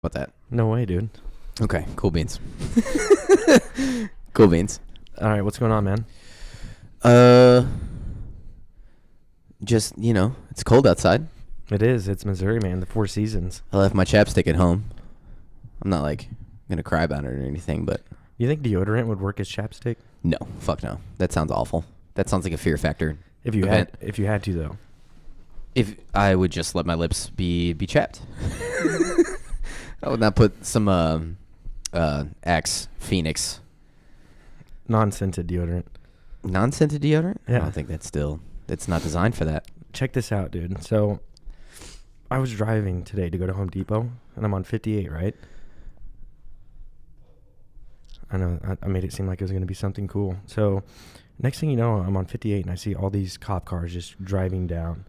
about that. No way, dude. Okay, cool beans. Cool beans. All right, what's going on, man? Just, it's cold outside. It is. It's Missouri, man. The Four Seasons. I left my chapstick at home. I'm not, going to cry about it or anything, but... You think deodorant would work as chapstick? No, fuck no. That sounds awful. That sounds like a Fear Factor If you event. had to, though. If I would just let my lips be chapped. I would not put some Axe Phoenix Non-scented deodorant. non-scented deodorant. Yeah. I don't think it's not designed for that. Check this out, dude. So, I was driving today to go to Home Depot, and I'm on 58, right? I know, I made it seem like it was going to be something cool. So, next thing you know, I'm on 58, and I see all these cop cars just driving down,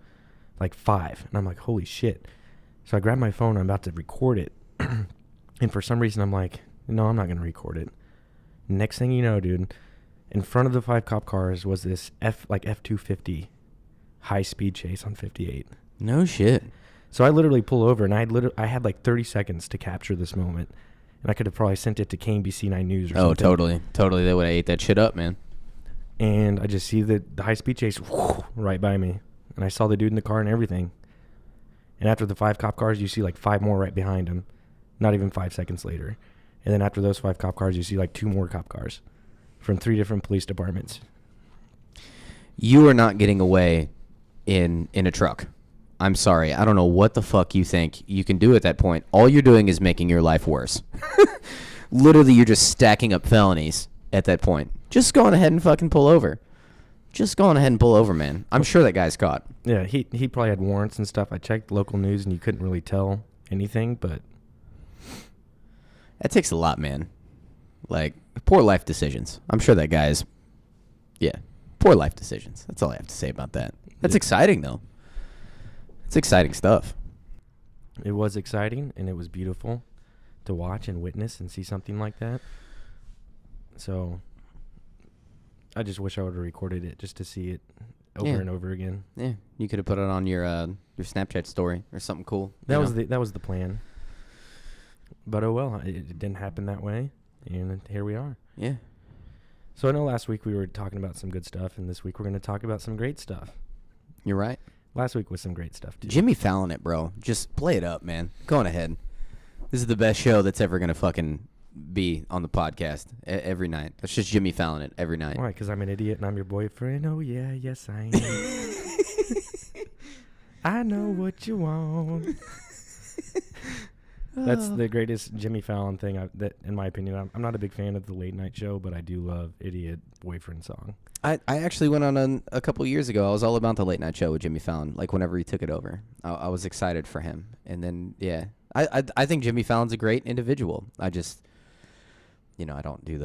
like 5. And I'm like, holy shit. So, I grab my phone, I'm about to record it. And for some reason, I'm like, no, I'm not going to record it. Next thing you know, dude, in front of the 5 cop cars was this F-250 high-speed chase on 58. No shit. So I literally pull over, and I had like 30 seconds to capture this moment. And I could have probably sent it to KBC 9 News or something. Oh, totally. Totally. They would have ate that shit up, man. And I just see the high-speed chase right by me. And I saw the dude in the car and everything. And after the 5 cop cars, you see like 5 more right behind him. Not even 5 seconds later. And then after those 5 cop cars, you see like 2 more cop cars from 3 different police departments. You are not getting away in a truck. I'm sorry. I don't know what the fuck you think you can do at that point. All you're doing is making your life worse. Literally, you're just stacking up felonies at that point. Just go on ahead and fucking pull over. Just go on ahead and pull over, man. I'm sure that guy's caught. Yeah, he probably had warrants and stuff. I checked local news, and you couldn't really tell anything, but... That takes a lot, man. Like, poor life decisions. I'm sure that guy's... Yeah, poor life decisions. That's all I have to say about that. That's exciting, though. It's exciting stuff. It was exciting, and it was beautiful to watch and witness and see something like that. So, I just wish I would have recorded it just to see it over and over again. Yeah, you could have put it on your Snapchat story or something cool. That was the plan. But oh well, it didn't happen that way, and here we are. Yeah. So I know last week we were talking about some good stuff, and this week we're going to talk about some great stuff. You're right. Last week was some great stuff, too. Jimmy Fallon it, bro. Just play it up, man. Go on ahead. This is the best show that's ever going to fucking be on the podcast every night. That's just Jimmy Fallon it every night. Why? Because I'm an idiot and I'm your boyfriend? Oh, yeah, yes, I am. I know what you want. That's the greatest Jimmy Fallon thing, that, in my opinion. I'm not a big fan of the late night show, but I do love Idiot Boyfriend Song. I actually went on a couple years ago. I was all about the late night show with Jimmy Fallon, like whenever he took it over. I was excited for him. And then, yeah, I think Jimmy Fallon's a great individual. I just, I don't do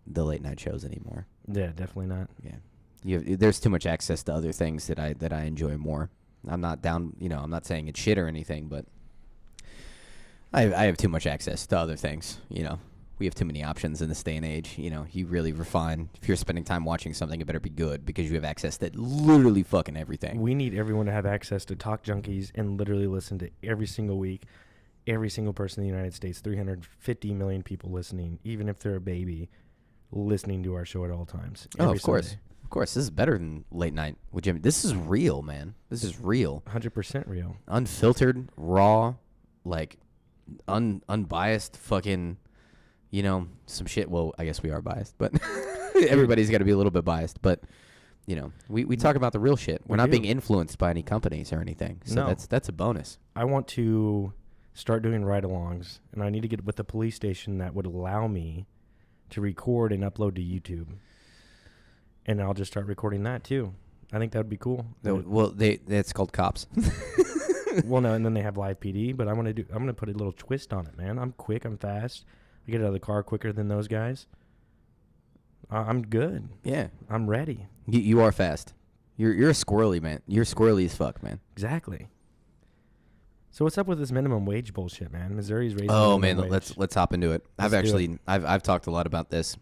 the late night shows anymore. Yeah, definitely not. Yeah. There's too much access to other things that I enjoy more. I'm not down, I'm not saying it's shit or anything, but I have too much access to other things, We have too many options in this day and age. You really refine. If you're spending time watching something, it better be good because you have access to literally fucking everything. We need everyone to have access to Talk Junkies and literally listen to every single week, every single person in the United States, 350 million people listening, even if they're a baby, listening to our show at all times. Oh, of course. Sunday. Of course. This is better than late night with Jimmy. This is real, man. This is real. 100% real. Unfiltered, raw, like unbiased fucking... some shit. Well, I guess we are biased, but everybody's got to be a little bit biased. But, we talk about the real shit. We're not being influenced by any companies or anything. So no. That's a bonus. I want to start doing ride-alongs, and I need to get with a police station that would allow me to record and upload to YouTube. And I'll just start recording that, too. I think that would be cool. Well, it's called cops. Well, no, and then they have live PD, but I'm gonna put a little twist on it, man. I'm quick, I'm fast. I get out of the car quicker than those guys. I'm good. Yeah, I'm ready. You are fast. You're a squirrely, man. You're squirrely as fuck, man. Exactly. So what's up with this minimum wage bullshit, man? Missouri's raising. Oh man, let's hop into it. I've talked a lot about this.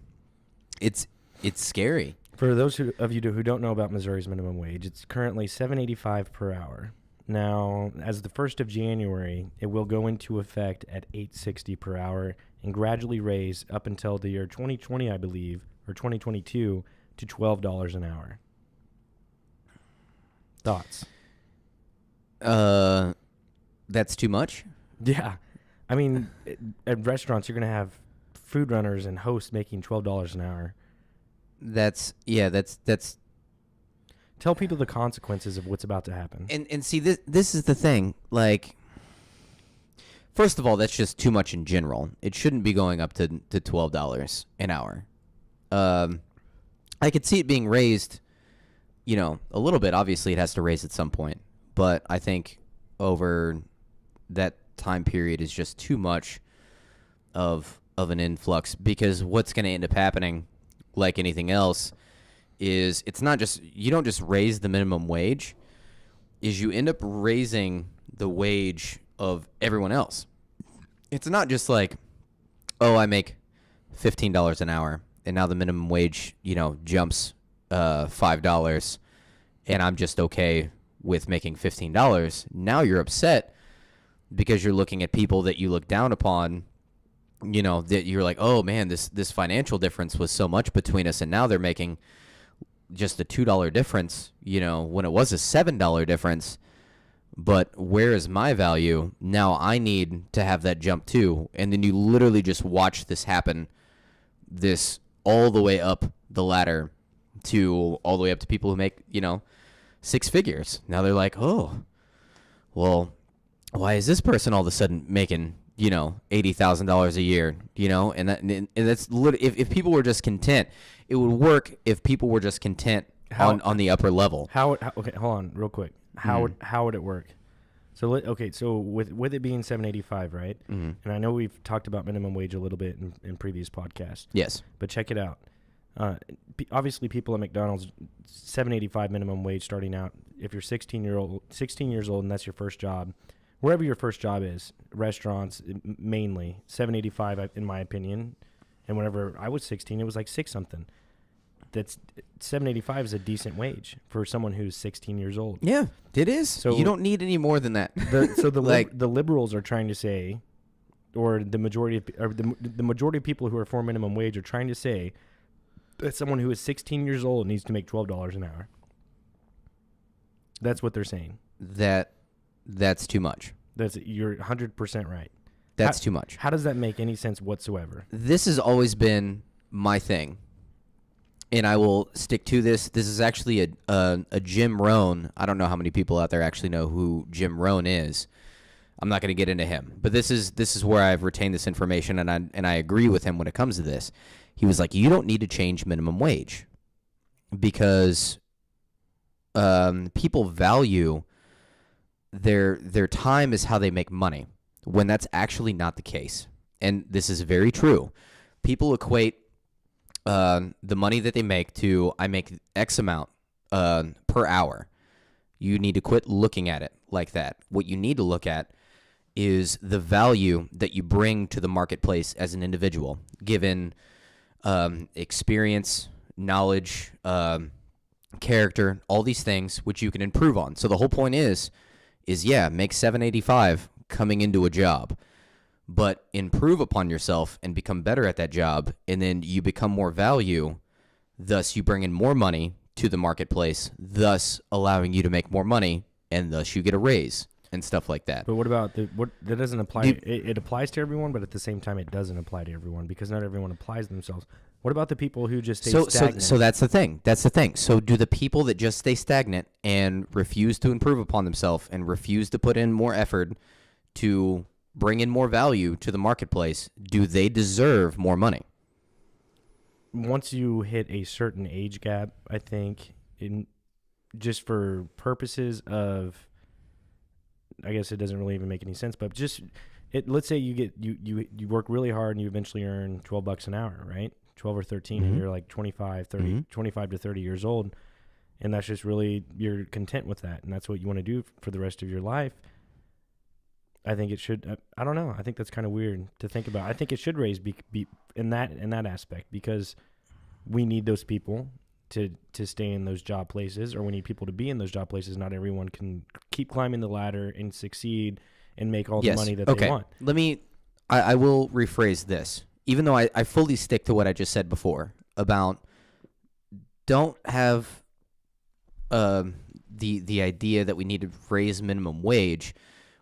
It's scary. For those of you who don't know about Missouri's minimum wage, it's currently $7.85 per hour. Now, as the 1st of January, it will go into effect at $8.60 per hour and gradually raise up until the year 2020, I believe, or 2022 to $12 an hour. Thoughts? That's too much. Yeah. I mean, at restaurants, you're going to have food runners and hosts making $12 an hour. That's Tell people the consequences of what's about to happen. and see, this is the thing. Like, first of all, that's just too much in general. It shouldn't be going up to $12 an hour. I could see it being raised, a little bit. Obviously, it has to raise at some point, but I think over that time period is just too much of an influx, because what's going to end up happening, like anything else, is it's not just, you don't just raise the minimum wage, is you end up raising the wage of everyone else. It's not just like, oh, I make $15 an hour and now the minimum wage, jumps $5 and I'm just okay with making $15. Now you're upset because you're looking at people that you look down upon, that you're like, oh man, this financial difference was so much between us, and now they're making just a $2 difference, when it was a $7 difference. But where is my value? Now I need to have that jump too. And then you literally just watch this happen, this all the way up the ladder to all the way up to people who make, six figures. Now they're like, oh, well, why is this person all of a sudden making, $80,000 a year, and that's if people were just content, it would work if people were just content on the upper level. Okay, hold on real quick. How would it work? So so with it being $7.85, right? Mm-hmm. And I know we've talked about minimum wage a little bit in previous podcasts. Yes. But check it out. Obviously, people at McDonald's, $7.85 minimum wage starting out. If you're 16 years old, and that's your first job, wherever your first job is, restaurants mainly, $7.85 in my opinion. And whenever I was 16, it was like $6 something. That's $7.85 is a decent wage for someone who's 16 years old. Yeah, it is. So you don't need any more than that. The liberals are trying to say, or the majority of people who are for minimum wage are trying to say that someone who is 16 years old needs to make $12 an hour. That's what they're saying. That's too much. You're 100% right. That's too much. How does that make any sense whatsoever? This has always been my thing, and I will stick to this. This is actually a Jim Rohn. I don't know how many people out there actually know who Jim Rohn is. I'm not going to get into him, but this is where I've retained this information, and I agree with him when it comes to this. He was like, you don't need to change minimum wage because people value their time is how they make money, when that's actually not the case. And this is very true. People equate the money that they make to, I make X amount per hour. You need to quit looking at it like that. What you need to look at is the value that you bring to the marketplace as an individual, given experience, knowledge, character, all these things which you can improve on. So the whole point is make $7.85 coming into a job, but improve upon yourself and become better at that job, and then you become more value, thus you bring in more money to the marketplace, thus allowing you to make more money, and thus you get a raise and stuff like that. But what about that doesn't apply? It applies to everyone, but at the same time, it doesn't apply to everyone because not everyone applies themselves. What about the people who just stay stagnant? So that's the thing. That's the thing. So do the people that just stay stagnant and refuse to improve upon themselves and refuse to put in more effort to bring in more value to the marketplace, do they deserve more money? Once you hit a certain age gap, I think, just for purposes of, I guess it doesn't really even make any sense, but just let's say you work really hard and you eventually earn $12 an hour, right? 12 or 13, and you're like 25 to 30 years old, and that's just really, you're content with that, and that's what you want to do for the rest of your life. I think it should. I don't know. I think that's kind of weird to think about. I think it should raise be in that aspect because we need those people. to stay in those job places, or we need people to be in those job places. Not everyone can keep climbing the ladder and succeed and make all the money that they want. I will rephrase this. Even though I fully stick to what I just said before about don't have the idea that we need to raise minimum wage.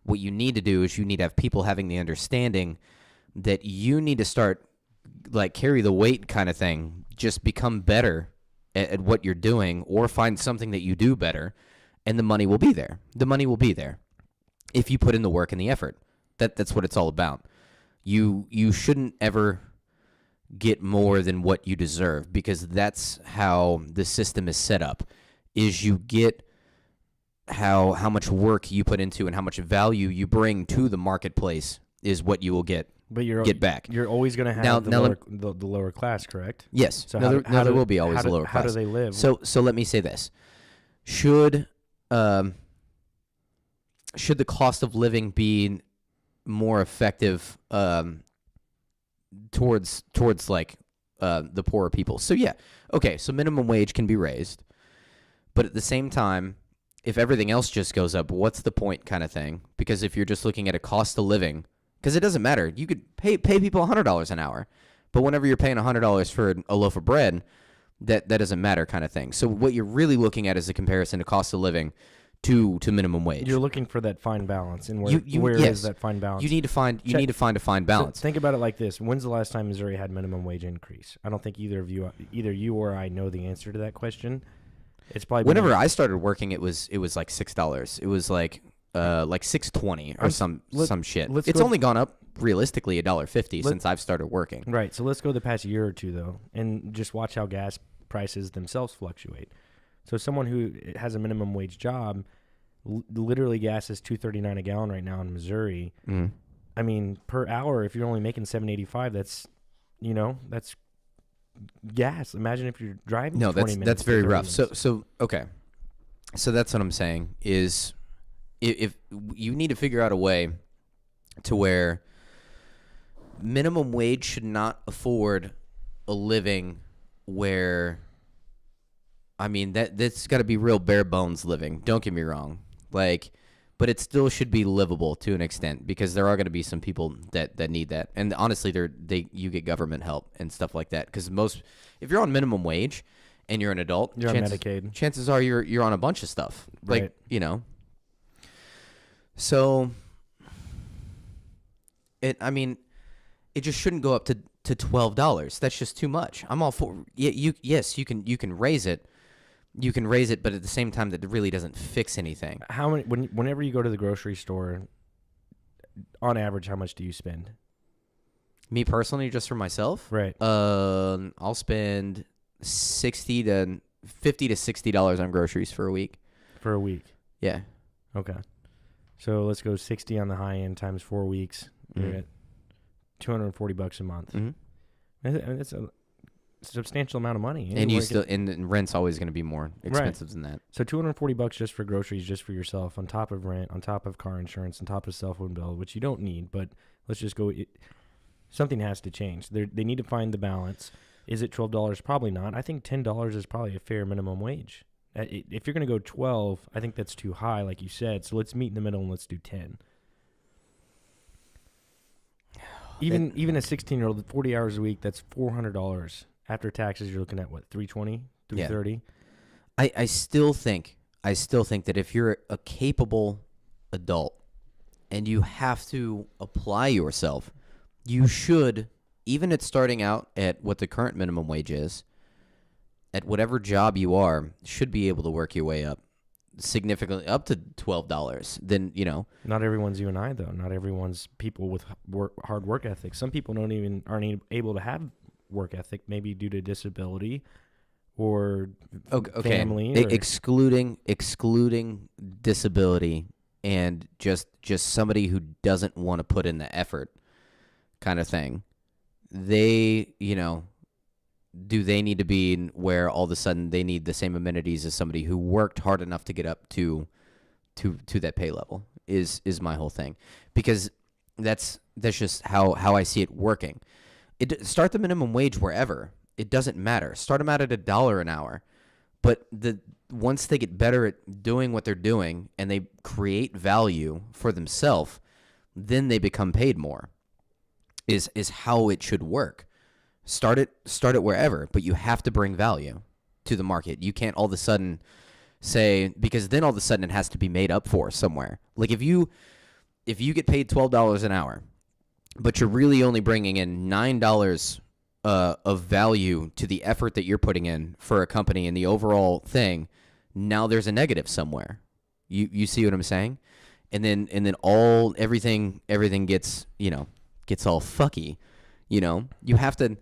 What you need to do is you need to have people having the understanding that you need to start like carry the weight kind of thing. Just become better at what you're doing, or find something that you do better, and the money will be there. The money will be there if you put in the work and the effort. That's what it's all about. You shouldn't ever get more than what you deserve, because that's how the system is set up. Is you get how much work you put into and how much value you bring to the marketplace is what you will get. But get back. You're always going to have the lower class, correct? Yes. So there will be always a lower class. How do they live? So let me say this: should the cost of living be more effective towards like the poorer people? So yeah, okay. So minimum wage can be raised, but at the same time, if everything else just goes up, what's the point, kind of thing? Because if you're just looking at a cost of living. Because it doesn't matter. You could pay people $100 an hour, but whenever you're paying $100 for a loaf of bread, that doesn't matter, kind of thing. So what you're really looking at is a comparison to cost of living to minimum wage. You're looking for that fine balance, and where is that fine balance? You need to find a fine balance. So think about it like this: when's the last time Missouri had minimum wage increase? I don't think either you or I know the answer to that question. It's probably whenever I started working, it was like $6. It was like $6.20 or some shit. It's only gone up realistically $1.50 since I've started working. Right. So let's go the past year or two though, and just watch how gas prices themselves fluctuate. So someone who has a minimum wage job, literally gas is $2.39 a gallon right now in Missouri. Mm. I mean, per hour, if you're only making $7.85, that's gas. Imagine if you're driving. No, 20 minutes. That's very rough. Minutes. So okay. So that's what I'm saying is. If you need to figure out a way to where minimum wage should not afford a living where, I mean, that's got to be real bare bones living. Don't get me wrong. But it still should be livable to an extent, because there are going to be some people that need that. And honestly, you get government help and stuff like that. Because if you're on minimum wage and you're an adult, you're on Medicaid. Chances are you're on a bunch of stuff. Right. So, it just shouldn't go up to $12. That's just too much. I'm all for you can raise it. You can raise it, but at the same time, that really doesn't fix anything. Whenever you go to the grocery store, on average, how much do you spend? Me personally, just for myself, right? I'll spend $50 to $60 on groceries for a week. For a week. Yeah. Okay. So let's go 60 on the high end times 4 weeks. Mm-hmm. You're at $240 a month. Mm-hmm. That's a substantial amount of money. And rent's always going to be more expensive than that. So $240 just for groceries, just for yourself, on top of rent, on top of car insurance, on top of cell phone bill, which you don't need. But let's just go. Something has to change. They need to find the balance. Is it $12? Probably not. I think $10 is probably a fair minimum wage. If you're going to go 12, I think that's too high, like you said. So let's meet in the middle and let's do 10. Even a 16-year-old, 40 hours a week, that's $400. After taxes, you're looking at what, $320, $330? Yeah. I still think that if you're a capable adult and you have to apply yourself, you should, even at starting out at what the current minimum wage is, at whatever job you are, should be able to work your way up significantly up to $12. Then, Not everyone's you and I, though. Not everyone's people with hard work ethic. Some people aren't able to have work ethic, maybe due to disability or family. Excluding disability and just somebody who doesn't want to put in the effort kind of thing. Do they need to be where all of a sudden they need the same amenities as somebody who worked hard enough to get up to that pay level is my whole thing. Because that's just how I see it working. Start the minimum wage wherever. It doesn't matter. Start them out at $1 an hour. But once they get better at doing what they're doing and they create value for themselves, then they become paid more. Is how it should work. Start it wherever, but you have to bring value to the market. You can't all of a sudden say, because then all of a sudden it has to be made up for somewhere. Like if you get paid $12 an hour, but you're really only bringing in $9 of value to the effort that you're putting in for a company and the overall thing, now there's a negative somewhere. You see what I'm saying? And then everything gets all fucky. You have to.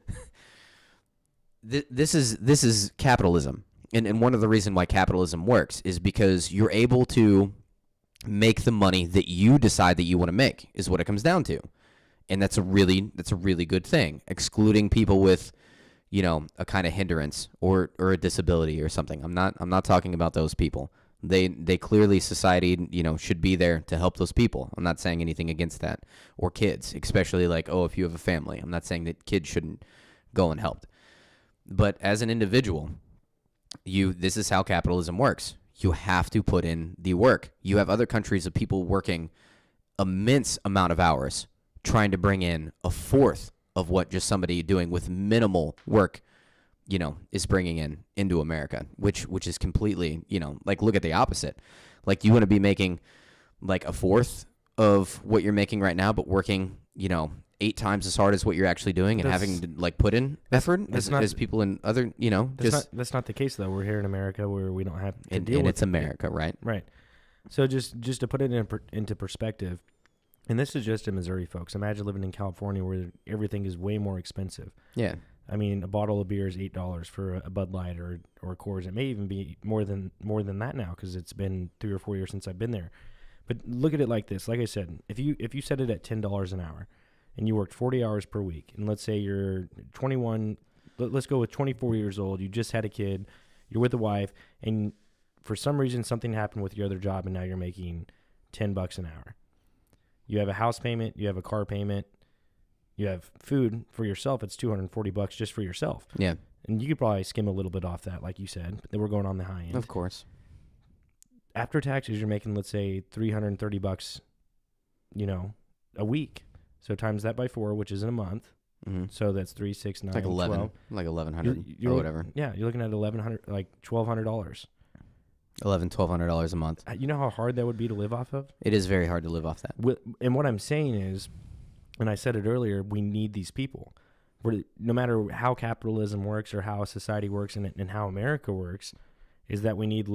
This is capitalism, and one of the reasons why capitalism works is because you're able to make the money that you decide that you want to make, is what it comes down to. And that's a really good thing. Excluding people with, a kind of hindrance or a disability or something. I'm not talking about those people. They clearly, society, should be there to help those people. I'm not saying anything against that. Or kids, especially if you have a family. I'm not saying that kids shouldn't go and help. But as an individual, this is how capitalism works. You have to put in the work. You have other countries of people working immense amount of hours trying to bring in a fourth of what just somebody doing with minimal work, is bringing into America, which is completely, look at the opposite. Like, you want to be making like a fourth of what you're making right now, but working, 8 times as hard as what you're actually doing and having to put in effort as people in other, that's not the case though. We're here in America where we don't have to deal with and it's America, right? Right. So just to put it into perspective, and this is just in Missouri, folks. Imagine living in California where everything is way more expensive. Yeah. I mean, a bottle of beer is $8 for a Bud Light or a Coors. It may even be more than that now because it's been 3 or 4 years since I've been there. But look at it like this. Like I said, if you set it at $10 an hour and you worked 40 hours per week, and let's say you're 21, let's go with 24 years old, you just had a kid, you're with a wife, and for some reason something happened with your other job and now you're making $10 an hour. You have a house payment, you have a car payment, you have food for yourself. It's $240 just for yourself. Yeah. And you could probably skim a little bit off that, like you said, but then we're going on the high end. Of course. After taxes, you're making, let's say, $330, a week. So times that by 4, which is in a month. Mm-hmm. So that's 3, 6, 9, like 11, 12. Like 1,100 or whatever. Yeah, you're looking at $1,100, like $1,200. $1,200 a month. You know how hard that would be to live off of? It is very hard to live off that. And what I'm saying is, and I said it earlier, we need these people. No matter how capitalism works or how society works and how America works, is that we need.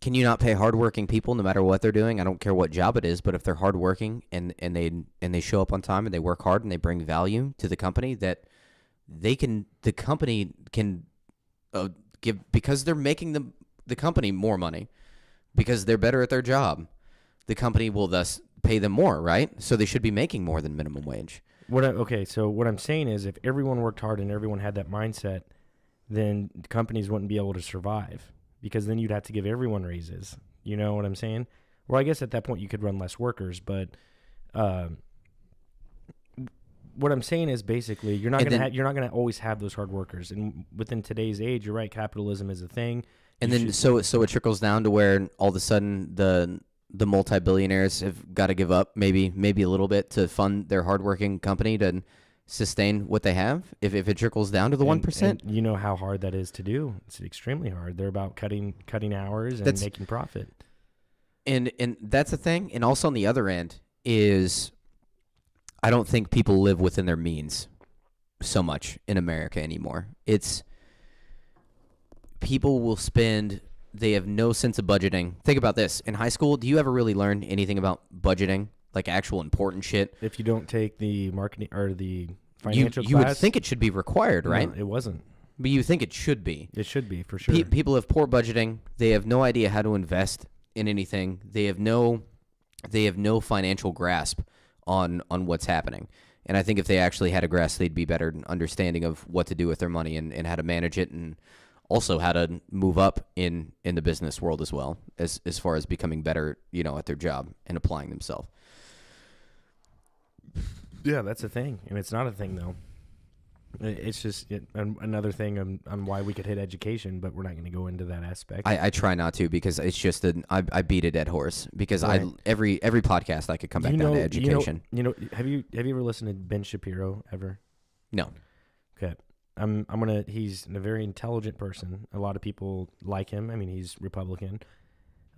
Can you not pay hardworking people no matter what they're doing? I don't care what job it is, but if they're hardworking and they show up on time and they work hard and they bring value to the company, that the company can give, because they're making the company more money because they're better at their job. The company will thus pay them more, right? So they should be making more than minimum wage. So what I'm saying is, if everyone worked hard and everyone had that mindset, then companies wouldn't be able to survive, because then you'd have to give everyone raises. You know what I'm saying? Well, I guess at that point you could run less workers, but what I'm saying is basically you're not gonna always have those hard workers. And within today's age, you're right, capitalism is a thing. So it trickles down to where all of a sudden the multi-billionaires have got to give up maybe a little bit to fund their hardworking company to sustain what they have. If it trickles down to the 1%, you know how hard that is to do. It's extremely hard. They're about cutting hours and making profit. And that's the thing. And also on the other end is, I don't think people live within their means so much in America anymore. It's people will spend. They have no sense of budgeting. Think about this. In high school, do you ever really learn anything about budgeting? Like actual important shit? If you don't take the marketing or the financial class. You would think it should be required, right? No, it wasn't. But you think it should be. It should be, for sure. People have poor budgeting. They have no idea how to invest in anything. They have no financial grasp on what's happening. And I think if they actually had a grasp, they'd be better understanding of what to do with their money and how to manage it, and also how to move up in the business world as well, as far as becoming better, at their job and applying themselves. Yeah, that's a thing. And it's not a thing, though. It's just another thing on why we could hit education, but we're not going to go into that aspect. I try not to because it's just I beat a dead horse because Right. every podcast I could come back down to education. Have you ever listened to Ben Shapiro ever? No. Okay. He's a very intelligent person. A lot of people like him. I mean, he's Republican,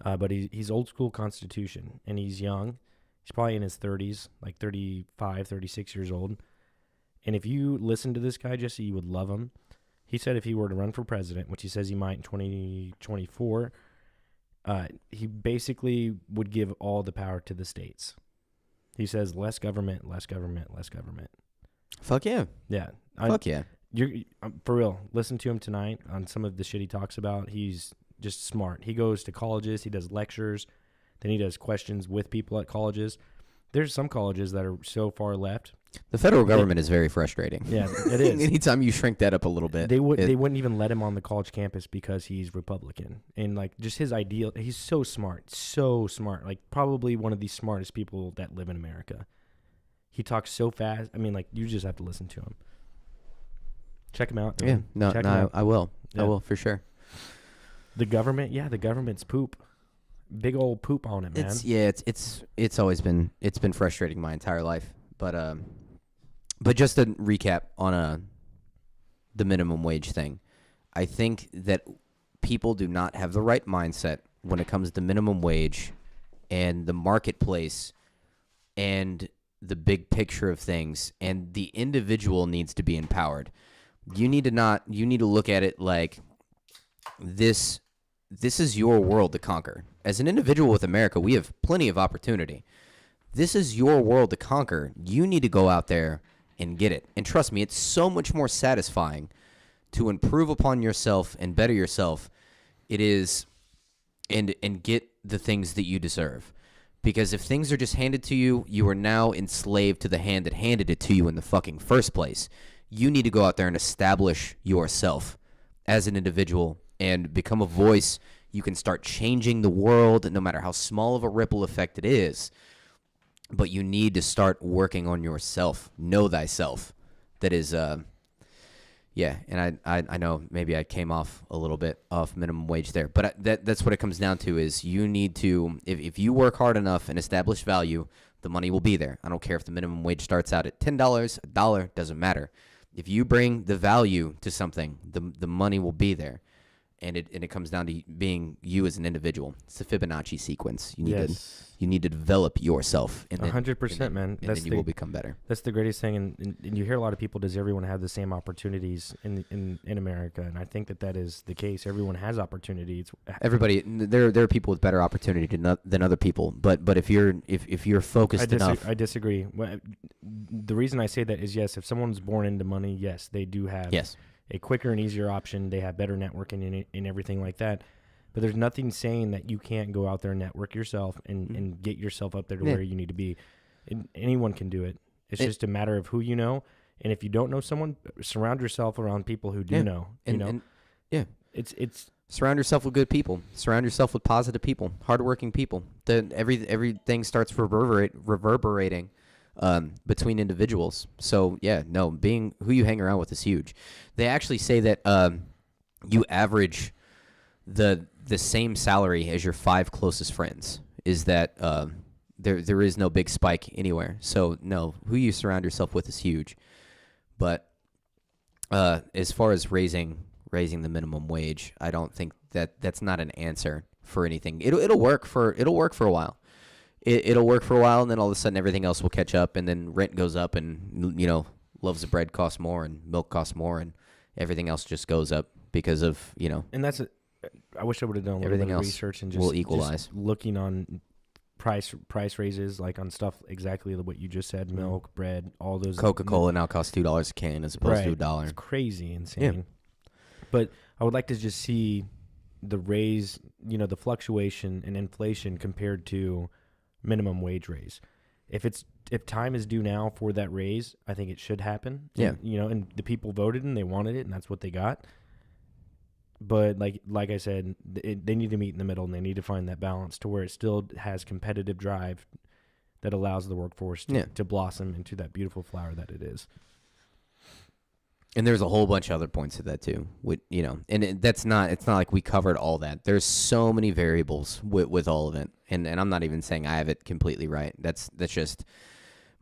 but he's old school Constitution, and he's young. He's probably in his 30s, like 35, 36 years old. And if you listen to this guy, Jesse, you would love him. He said if he were to run for president, which he says he might in 2024, he basically would give all the power to the states. He says less government, less government, less government. Fuck yeah. Yeah. Fuck yeah. You're for real. Listen to him tonight on some of the shit he talks about. He's just smart. He goes to colleges. He does lectures. Then he does questions with people at colleges. There's some colleges that are so far left. The federal government is very frustrating. Yeah, it is. Anytime you shrink that up a little bit, they wouldn't even let him on the college campus because he's Republican. And like just his ideal, he's so smart. Like probably one of the smartest people that live in America. He talks so fast. I mean, like you just have to listen to him. Check him out. Yeah, no, Check him out. I will. Yeah. I will for sure. The government's poop. Big old poop on it, man. It's always been frustrating my entire life. But just to recap on the minimum wage thing, I think that people do not have the right mindset when it comes to minimum wage and the marketplace and the big picture of things, and the individual needs to be empowered. You need to look at it like this is your world to conquer. As an individual with America, we have plenty of opportunity. This is your world to conquer. You need to go out there and get it. And trust me, it's so much more satisfying to improve upon yourself and better yourself. It is and get the things that you deserve. Because if things are just handed to you, you are now enslaved to the hand that handed it to you in the fucking first place. You need to go out there and establish yourself as an individual and become a voice. You can start changing the world, no matter how small of a ripple effect it is. But you need to start working on yourself. Know thyself. That is, yeah. And I know maybe I came off a little bit off minimum wage there, but that's what it comes down to. Is you need to, if you work hard enough and establish value, the money will be there. I don't care if the minimum wage starts out at $10, $1, doesn't matter. If you bring the value to something, the money will be there. And it comes down to being you as an individual. It's the Fibonacci sequence. You need to develop yourself. 100%, man. And then you will become better. That's the greatest thing. And you hear a lot of people, does everyone have the same opportunities in America? And I think that is the case. Everyone has opportunities. Everybody, there are people with better opportunity than other people. But if you're focused enough. I disagree. The reason I say that is, yes, if someone's born into money, yes, they do have a quicker and easier option. They have better networking and everything like that. But there's nothing saying that you can't go out there and network yourself and get yourself up there to where you need to be. Anyone can do it. It's just a matter of who you know. And if you don't know someone, surround yourself around people who do know. It's surround yourself with good people. Surround yourself with positive people, hardworking people. Everything starts reverberating between individuals. So being who you hang around with is huge. They actually say that you average the same salary as your 5 closest friends. Is that there is no big spike anywhere. So no, who you surround yourself with is huge. But as far as raising the minimum wage, I don't think that's not an answer for anything. It'll work for a while. It'll work for a while, and then all of a sudden everything else will catch up, and then rent goes up, and loaves of bread costs more, and milk costs more, and everything else just goes up because of And that's I wish I would have done a little everything bit of else research and will equalize. just looking on price raises, like on stuff exactly what you just said, milk, bread, all those. Coca-Cola now costs $2 a can as opposed to $1. It's crazy, insane. Yeah. But I would like to just see the raise, the fluctuation in inflation compared to minimum wage raise. If time is due now for that raise, I think it should happen. Yeah. And the people voted and they wanted it, and that's what they got. But like I said, they need to meet in the middle, and they need to find that balance to where it still has competitive drive that allows the workforce to blossom into that beautiful flower that it is. And there's a whole bunch of other points to that too. With and it's not like we covered all that. There's so many variables with all of it, and I'm not even saying I have it completely right. That's just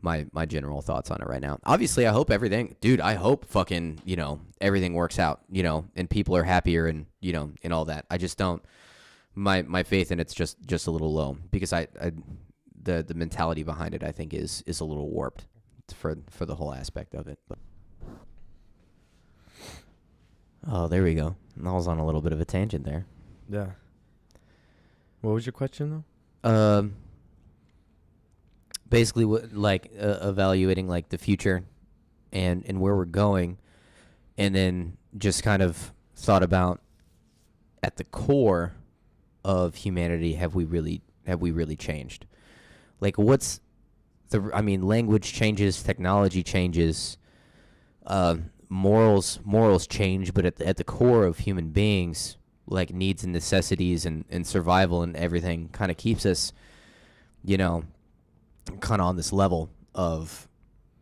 my general thoughts on it right now. Obviously, I hope everything, dude. I hope fucking everything works out, and people are happier, and and all that. I just don't. My faith in it's just a little low because the mentality behind it I think is a little warped for the whole aspect of it. But. Oh, there we go. I was on a little bit of a tangent there. Yeah. What was your question though? Basically, evaluating like the future, and where we're going, and then just kind of thought about at the core of humanity, have we really changed? Like, what's language changes, technology changes, morals change, but at the core of human beings, like needs and necessities and survival and everything kind of keeps us, kind of on this level of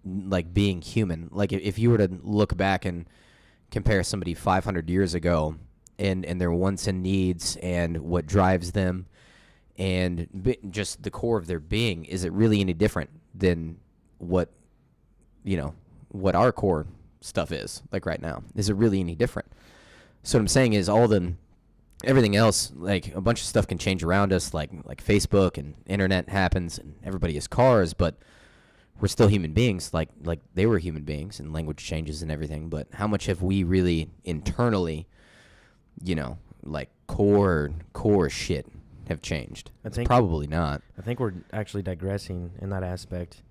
like being human. Like if you were to look back and compare somebody 500 years ago and their wants and needs and what drives them and just the core of their being, is it really any different than what our core stuff is like right now? Is it really any different? So what I'm saying is everything else, like a bunch of stuff can change around us, like Facebook and internet happens and everybody has cars, but we're still human beings, like they were human beings, and language changes and everything. But how much have we really internally, like core shit have changed? I think probably not. I think we're actually digressing in that aspect.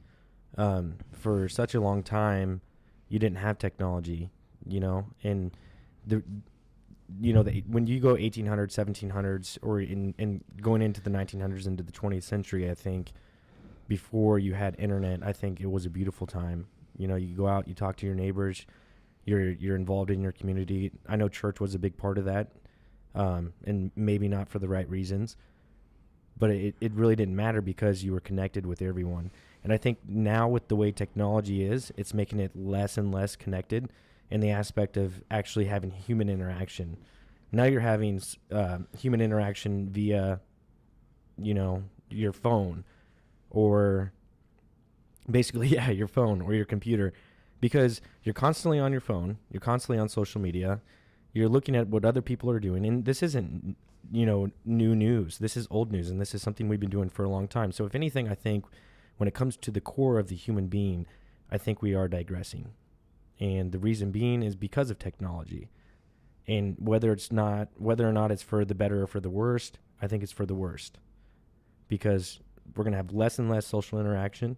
For such a long time, you didn't have technology, and when you go 1800s, 1700s, or in going into the 1900s, into the 20th century, I think before you had internet, I think it was a beautiful time. You go out, you talk to your neighbors, you're involved in your community. I know church was a big part of that, and maybe not for the right reasons, but it really didn't matter because you were connected with everyone. And I think now with the way technology is, it's making it less and less connected in the aspect of actually having human interaction. Now you're having human interaction via, your phone, or basically, your phone or your computer, because you're constantly on your phone, you're constantly on social media, you're looking at what other people are doing. And this isn't, new news. This is old news, and this is something we've been doing for a long time. So if anything, I think when it comes to the core of the human being, I think we are digressing. And the reason being is because of technology. And whether or not it's for the better or for the worst, I think it's for the worst. Because we're going to have less and less social interaction.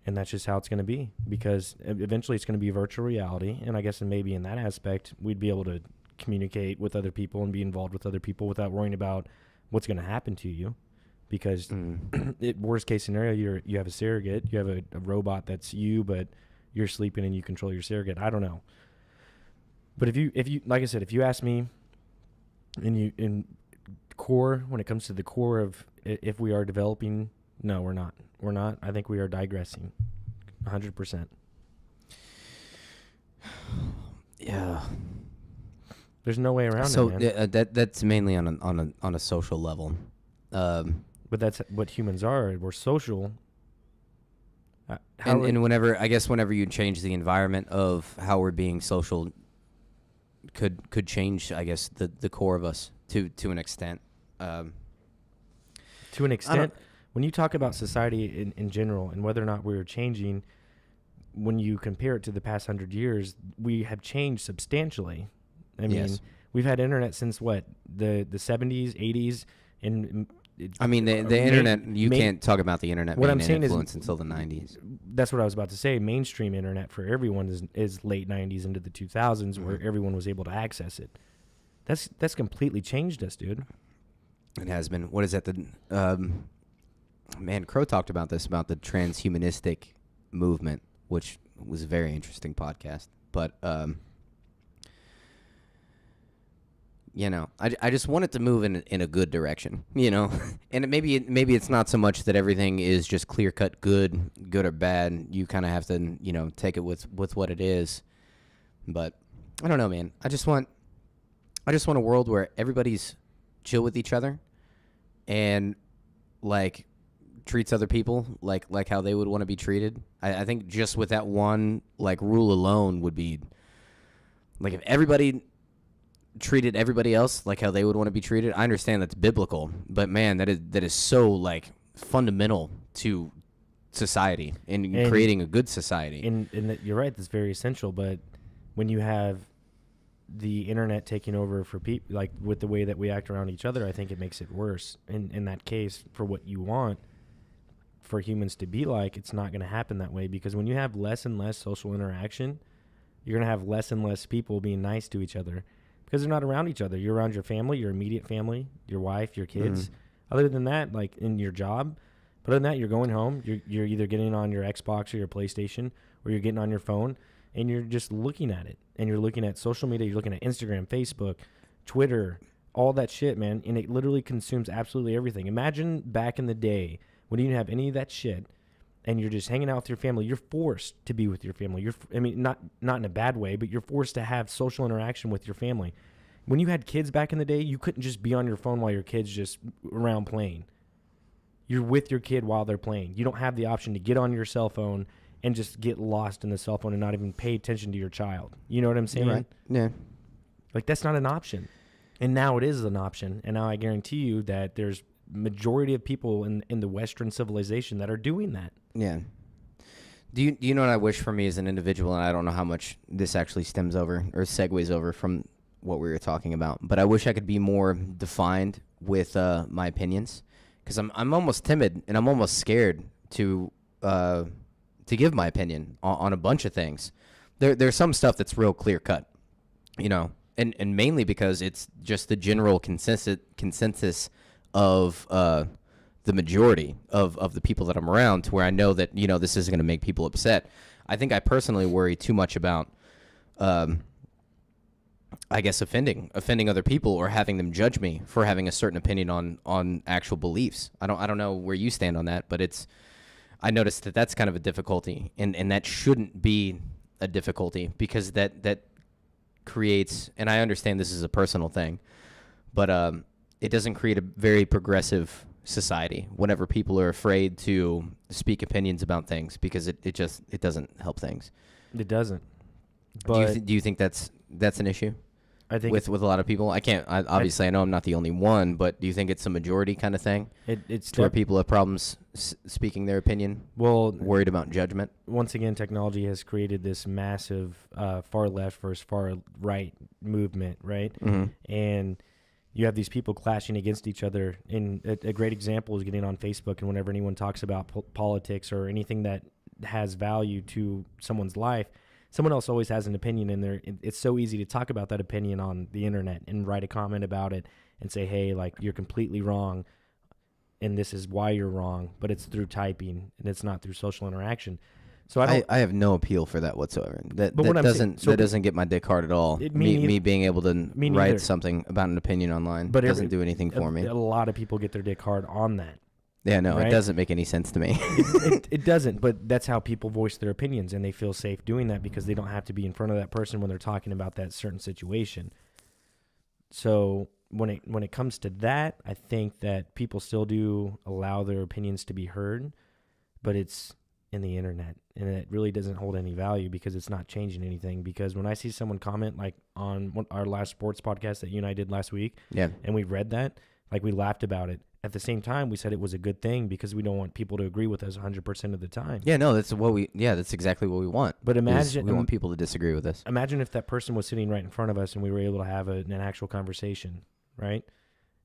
And that's just how it's going to be. Because eventually it's going to be virtual reality. And I guess maybe in that aspect, we'd be able to communicate with other people and be involved with other people without worrying about what's going to happen to you. Because worst case scenario, you have a surrogate, you have a robot that's you, but you're sleeping and you control your surrogate. I don't know. But if you like I said, if you ask me, in core, when it comes to the core of if we are developing, no, we're not. We're not. I think we are digressing, 100%. Yeah. There's no way around it, man. That's mainly on a social level. But that's what humans are. We're social. And whenever you change the environment of how we're being social, could change, I guess, the core of us to an extent. To an extent, when you talk about society in general and whether or not we're changing, when you compare it to the past 100 years, we have changed substantially. I mean, yes. We've had internet since what, the 70s, 80s, and the internet, can't talk about the internet what being I'm an saying influence is, until the 90s. That's what I was about to say. Mainstream internet for everyone is late 90s into the 2000s, where everyone was able to access it. That's completely changed us, dude. It has been. What is that? Crow talked about this, about the transhumanistic movement, which was a very interesting podcast. But I just want it to move in a good direction, and maybe it's not so much that everything is just clear cut good or bad. You kind of have to, take it with what it is. But I don't know, man. I just want a world where everybody's chill with each other and like treats other people like how they would want to be treated. I think just with that one like rule alone would be like if everybody treated everybody else like how they would want to be treated. I understand that's biblical, but man, that is so like fundamental to society and creating a good society. And that you're right, that's very essential. But when you have the internet taking over for people, like with the way that we act around each other, I think it makes it worse. In that case, for what you want for humans to be like, it's not going to happen that way, because when you have less and less social interaction, you're going to have less and less people being nice to each other because they're not around each other. You're around your family, your immediate family, your wife, your kids. Other than that, like in your job, but other than that, you're going home. You're either getting on your Xbox or your PlayStation, or you're getting on your phone, and you're just looking at it. And you're looking at social media. You're looking at Instagram, Facebook, Twitter, all that shit, man. And it literally consumes absolutely everything. Imagine back in the day when you didn't have any of that shit, and you're just hanging out with your family. You're forced to be with your family. Not in a bad way, but you're forced to have social interaction with your family. When you had kids back in the day, you couldn't just be on your phone while your kid's just around playing. You're with your kid while they're playing. You don't have the option to get on your cell phone and just get lost in the cell phone and not even pay attention to your child. You know what I'm saying? Right. Yeah. Like, that's not an option. And now it is an option. And now I guarantee you that there's majority of people in the Western civilization that are doing that. Yeah. Do you know what I wish for me as an individual? And I don't know how much this actually stems over or segues over from what we were talking about, but I wish I could be more defined with my opinions, because I'm almost timid and I'm almost scared to give my opinion on a bunch of things. There's some stuff that's real clear cut, you know, and mainly because it's just the general consensus of the majority of the people that I'm around, to where I know that, you know, this isn't going to make people upset. I think I personally worry too much about, I guess, offending other people or having them judge me for having a certain opinion on actual beliefs. I don't know where you stand on that, but I noticed that that's kind of a difficulty, and that shouldn't be a difficulty, because that creates, and I understand this is a personal thing, but it doesn't create a very progressive society whenever people are afraid to speak opinions about things, because it doesn't help things. It doesn't. But do you think that's an issue? I think with a lot of people. I know I'm not the only one, but do you think it's a majority kind of thing? It's where people have problems speaking their opinion? Well, worried about judgment. Once again, technology has created this massive far left versus far right movement, right? Mm-hmm. And you have these people clashing against each other. And a great example is getting on Facebook, and whenever anyone talks about politics or anything that has value to someone's life, someone else always has an opinion in there. It's so easy to talk about that opinion on the internet and write a comment about it and say, hey, like, you're completely wrong, and this is why you're wrong, but it's through typing and it's not through social interaction. So I have no appeal for that whatsoever. That doesn't get my dick hard at all. Me being able to write something about an opinion online doesn't do anything for me. A lot of people get their dick hard on that. Yeah, no, right? It doesn't make any sense to me. It doesn't, but that's how people voice their opinions, and they feel safe doing that because they don't have to be in front of that person when they're talking about that certain situation. So when it comes to that, I think that people still do allow their opinions to be heard, but it's in the internet, and it really doesn't hold any value because it's not changing anything. Because when I see someone comment, like on our last sports podcast that you and I did last week, yeah, and we read that, like, we laughed about it. At the same time, we said it was a good thing because we don't want people to agree with us 100% of the time. Yeah, no, that's exactly what we want. But imagine, we want people to disagree with us. Imagine if that person was sitting right in front of us and we were able to have an actual conversation, right?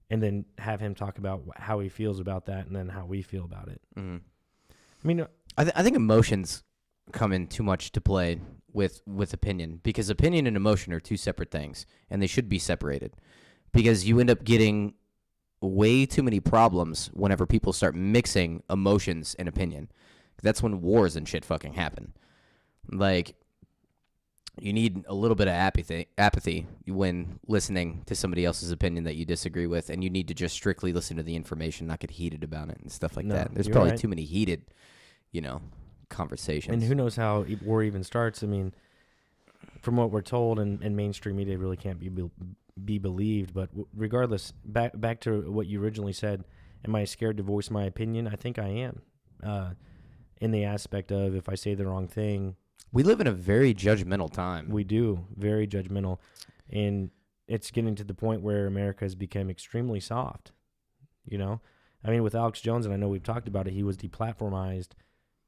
And then have him talk about how he feels about that, and then how we feel about it. Mm-hmm. I mean, I think emotions come in too much to play with opinion, because opinion and emotion are two separate things, and they should be separated, because you end up getting way too many problems whenever people start mixing emotions and opinion. That's when wars and shit fucking happen. Like, you need a little bit of apathy when listening to somebody else's opinion that you disagree with, and you need to just strictly listen to the information, not get heated about it and stuff like that. There's probably too many heated, conversations. And who knows how war even starts. I mean, from what we're told, and mainstream media really can't be believed. But regardless, back to what you originally said, am I scared to voice my opinion? I think I am. In the aspect of, if I say the wrong thing, We live in a very judgmental time. we do, very judgmental, and it's getting to the point where America has become extremely soft. You know, I mean, with Alex Jones, and I know we've talked about it, he was deplatformized,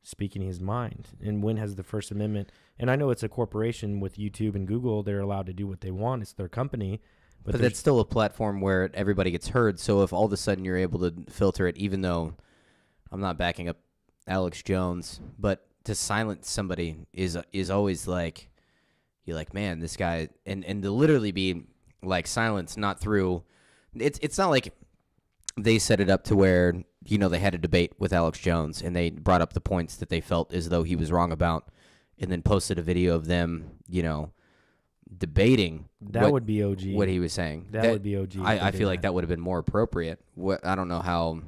speaking his mind. And when has the First Amendment? And I know it's a corporation with YouTube and Google; they're allowed to do what they want. It's their company, But that's still a platform where everybody gets heard. So if all of a sudden you're able to filter it, even though I'm not backing up Alex Jones, but to silence somebody is always like, you're like, man, this guy, and to literally be like silenced, not through, it's not like they set it up to where, you know, they had a debate with Alex Jones and they brought up the points that they felt as though he was wrong about, and then posted a video of them, you know, debating. That would be OG. What he was saying. That would be OG. I feel like that would have been more appropriate. I don't know how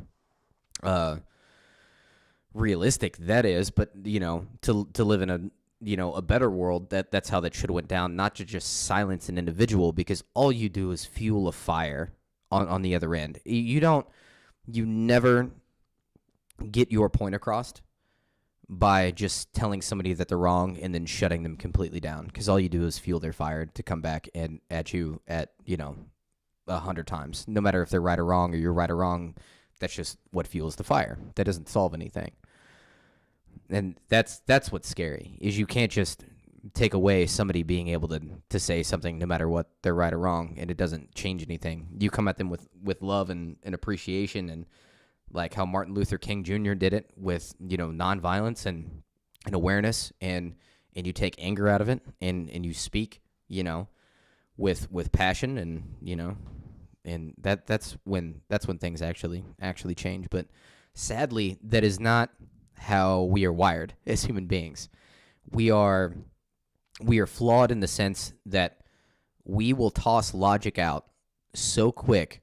realistic that is, but, you know, to live in a, you know, a better world, that's how that should have went down, not to just silence an individual, because all you do is fuel a fire on the other end. You never get your point across by just telling somebody that they're wrong and then shutting them completely down, because all you do is fuel their fire to come back and at you at, you know, 100 times. No matter if they're right or wrong, or you're right or wrong, that's just what fuels the fire. That doesn't solve anything. And that's what's scary, is you can't just take away somebody being able to say something no matter what they're right or wrong, and it doesn't change anything. You come at them with love and appreciation, and like how Martin Luther King Jr. did it with, you know, nonviolence and awareness, and you take anger out of it, and you speak, you know, with passion, and, you know, and that's when things actually change. But sadly, that is not how we are wired as human beings. We are flawed in the sense that we will toss logic out so quick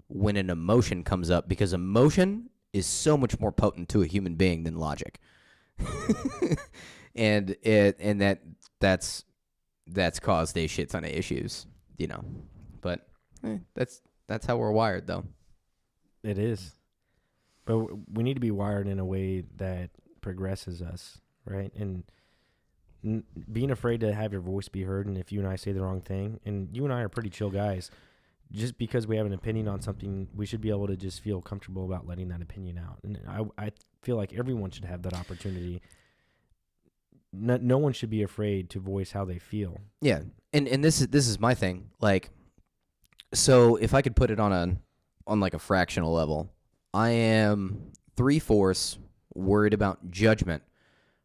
when an emotion comes up, because emotion is so much more potent to a human being than logic. and that's caused a shit ton of issues, you know. But that's how we're wired, though. It is. But we need to be wired in a way that progresses us, right? And being afraid to have your voice be heard, and if you and I say the wrong thing, and you and I are pretty chill guys, just because we have an opinion on something, we should be able to just feel comfortable about letting that opinion out. And I feel like everyone should have that opportunity. No one should be afraid to voice how they feel. Yeah, and this is my thing. Like, so if I could put it on like a fractional level, I am 3/4 worried about judgment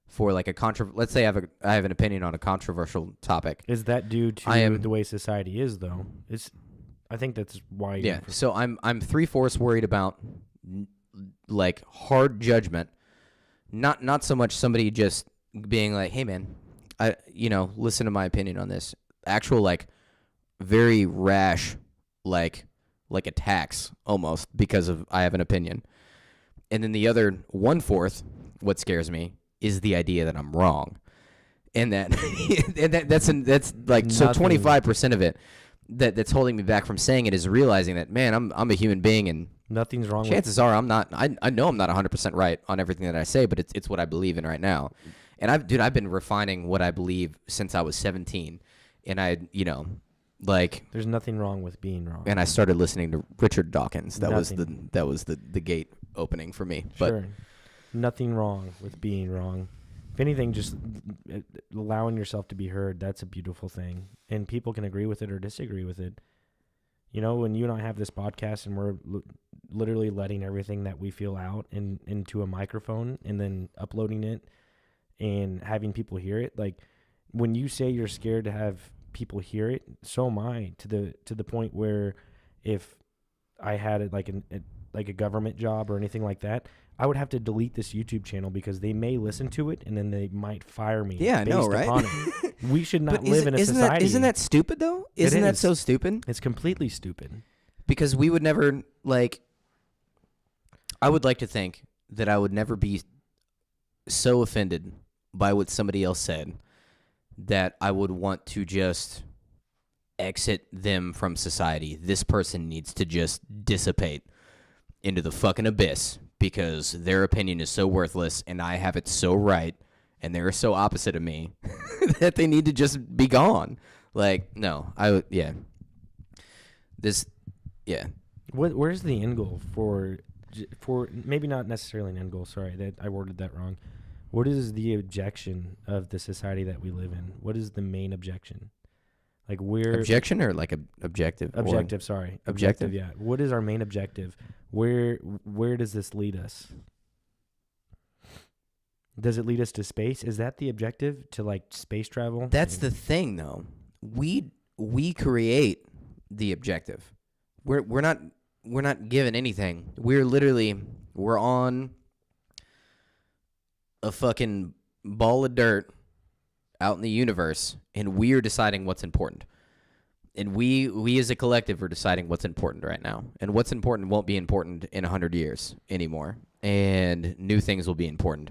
for like let's say I have an opinion on a controversial topic. Is that due to the way society is, though? I think that's why. Yeah. So I'm 3/4 worried about like hard judgment, not so much somebody just being like, hey man, listen to my opinion on this. Actual like very rash like attacks almost because of I have an opinion. And then the other 1/4, what scares me is the idea that I'm wrong. And that's like, so 25% of it that's holding me back from saying it is realizing that, man, I'm a human being, and nothing's wrong. Chances are I'm not. I know I'm not 100% right on everything that I say, but it's what I believe in right now. And I've been refining what I believe since I was 17, and there's nothing wrong with being wrong. And I started listening to Richard Dawkins. That was the gate opening for me. Sure. But nothing wrong with being wrong. If anything, just allowing yourself to be heard, that's a beautiful thing. And people can agree with it or disagree with it. You know, when you and I have this podcast and we're literally letting everything that we feel out into a microphone and then uploading it and having people hear it, like when you say you're scared to have people hear it, so am I, to the point where if I had like a government job or anything like that, I would have to delete this YouTube channel because they may listen to it and then they might fire me. Yeah, I know, right? Upon it. We should not live in a society. Isn't that stupid, though? Isn't that so stupid? It's completely stupid. Because we would never, I would like to think that I would never be so offended by what somebody else said that I would want to just exit them from society. This person needs to just dissipate into the fucking abyss because their opinion is so worthless and I have it so right and they're so opposite of me that they need to just be gone. Like, no, yeah. This, yeah. Where's the end goal for maybe not necessarily an end goal? Sorry, that I worded that wrong. What is the objection of the society that we live in? What is the main objection? Like objection or like objective? Objective, sorry. Objective? Yeah. What is our main objective? Where does this lead us? Does it lead us to space? Is that the objective, to like space travel? That's the thing, though. We create the objective. We're not given anything. We're on a fucking ball of dirt out in the universe, and we are deciding what's important. And we as a collective are deciding what's important right now. And what's important won't be important in 100 years anymore. And new things will be important.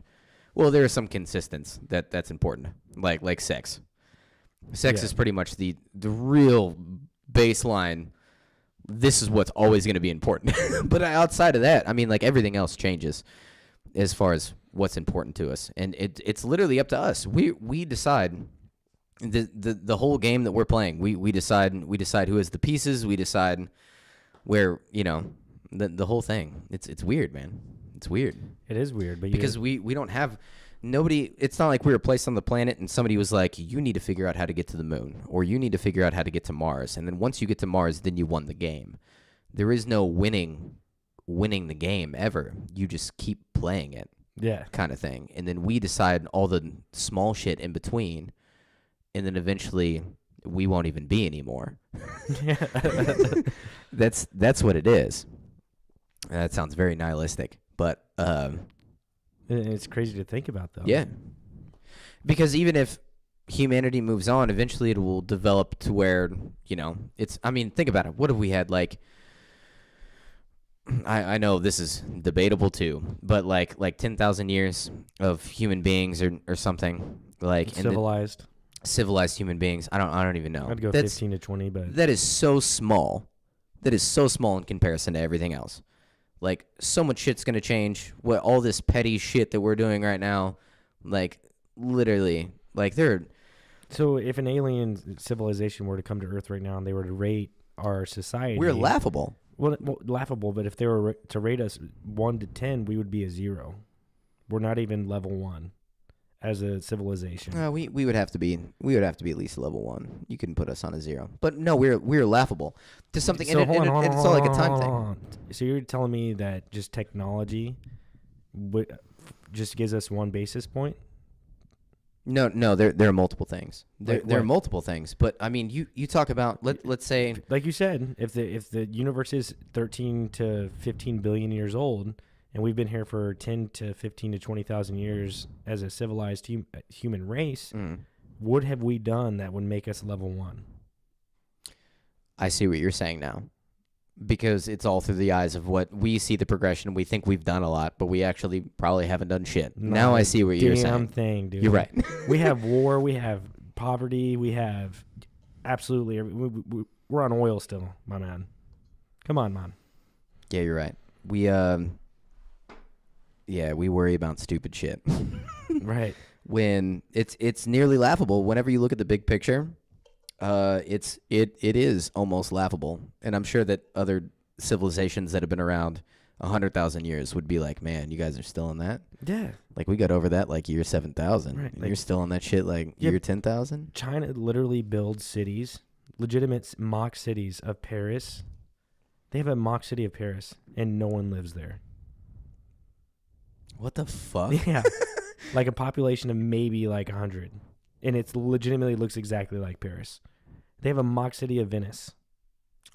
Well, there is some consistency that's important, like sex. Sex is pretty much the real baseline. This is what's always going to be important. But outside of that, I mean, like everything else changes as far as what's important to us, and it's literally up to us. We decide the whole game that we're playing. We decide who has the pieces. We decide where, the whole thing. It's weird, man. It's weird. It is weird, but because we don't have nobody. It's not like we were placed on the planet and somebody was like, you need to figure out how to get to the moon, or you need to figure out how to get to Mars, and then once you get to Mars, then you won the game. There is no winning the game ever. You just keep playing it. Yeah. Kind of thing. And then we decide all the small shit in between, and then eventually we won't even be anymore. That's what it is. That sounds very nihilistic, but it's crazy to think about, though. Yeah. Because even if humanity moves on, eventually it will develop to where, think about it. What have we had, like, I know this is debatable too, but like 10,000 years of human beings or something, like civilized human beings. I don't even know. I'd go 15 to 20, but that is so small. That is so small in comparison to everything else. Like, so much shit's gonna change. What all this petty shit that we're doing right now, like literally, like they're. So if an alien civilization were to come to Earth right now and they were to rate our society, we're laughable. Well, laughable, but if they were to rate us 1 to 10, we would be a 0. We're not even level 1 as a civilization. We would have to be at least level 1. You can put us on a 0, but no, we're laughable to something. So it's all like a time thing. So you're telling me that just technology just gives us one basis point? No, there are multiple things. There are multiple things, but I mean, you talk about let's say, like you said, if the universe is 13 to 15 billion years old, and we've been here for 10 to 15 to 20,000 years as a civilized human race, what have we done that would make us level 1? I see what you're saying now. Because it's all through the eyes of what we see the progression. We think we've done a lot, but we actually probably haven't done shit. Now I see what you're saying. Damn thing, dude. You're right. We have war. We have poverty. We have absolutely. We're on oil still, my man. Come on, man. Yeah, you're right. We worry about stupid shit. Right. When it's nearly laughable whenever you look at the big picture. It is almost laughable, and I'm sure that other civilizations that have been around 100,000 years would be like, man, you guys are still in that? Yeah. Like, we got over that like year 7,000. Right. Like, you're still in that shit like year 10,000? China literally builds cities, legitimate mock cities of Paris. They have a mock city of Paris, and no one lives there. What the fuck? Yeah. Like a population of maybe like 100. And it legitimately looks exactly like Paris. They have a mock city of Venice.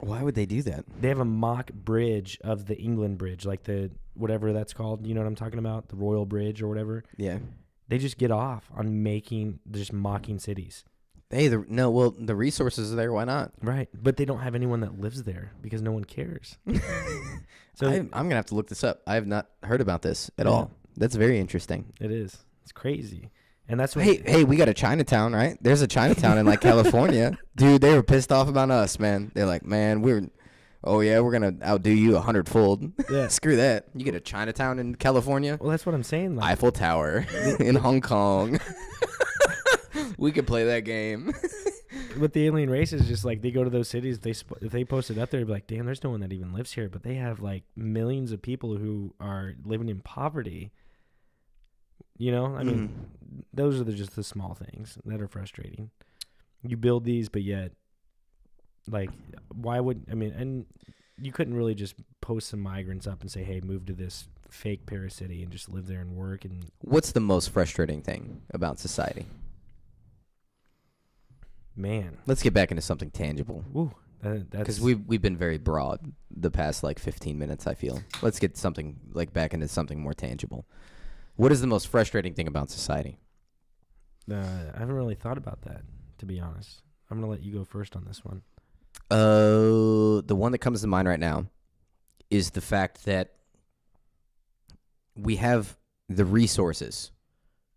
Why would they do that? They have a mock bridge of the England Bridge, like the whatever that's called. You know what I'm talking about? The Royal Bridge or whatever. Yeah. They just get off on just mocking cities. Hey, the resources are there. Why not? Right, but they don't have anyone that lives there because no one cares. So I'm gonna have to look this up. I have not heard about this at all. That's very interesting. It is. It's crazy. And that's what Hey, we got a Chinatown, right? There's a Chinatown in like California. Dude, they were pissed off about us, man. They're like, man, we're going to outdo you 100-fold. Yeah. Screw that. You get a Chinatown in California? Well, that's what I'm saying. Like, Eiffel Tower in Hong Kong. We could play that game. with the alien races, just like they go to those cities, if they post it up there, they'd be like, damn, there's no one that even lives here. But they have like millions of people who are living in poverty. You know, I mean, those are just the small things that are frustrating. You build these, but yet, like, why would, I mean, and you couldn't really just post some migrants up and say, hey, move to this fake Paris city and just live there and work. And What's the most frustrating thing about society? man, Let's get back into something tangible. woo, that's Because we've been very broad the past like 15 minutes, I feel. Let's get something like back into something more tangible. What is the most frustrating thing about society? I haven't really thought about that, to be honest. I'm gonna let you go first on this one. The one that comes to mind right now is the fact that we have the resources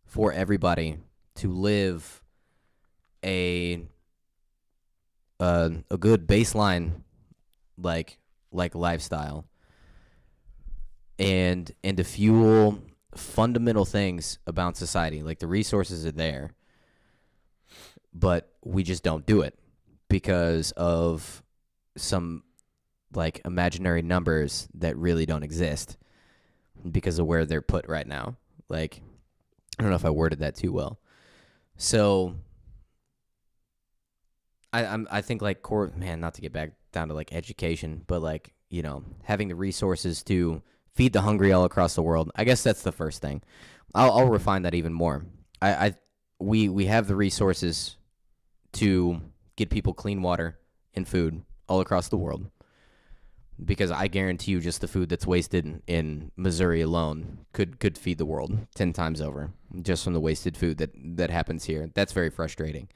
for everybody to live a good baseline like lifestyle and to fuel fundamental things about society. Like the resources are there, but we just don't do it because of some like imaginary numbers that really don't exist because of where they're put right now. Like, I don't know if I worded that too well. So I think like not to get back down to like education, but like, you know, having the resources to feed the hungry all across the world. I guess that's the first thing. I'll refine that even more. We have the resources to get people clean water and food all across the world, because I guarantee you just the food that's wasted in Missouri alone could feed the world 10 times over just from the wasted food that happens here. That's very frustrating.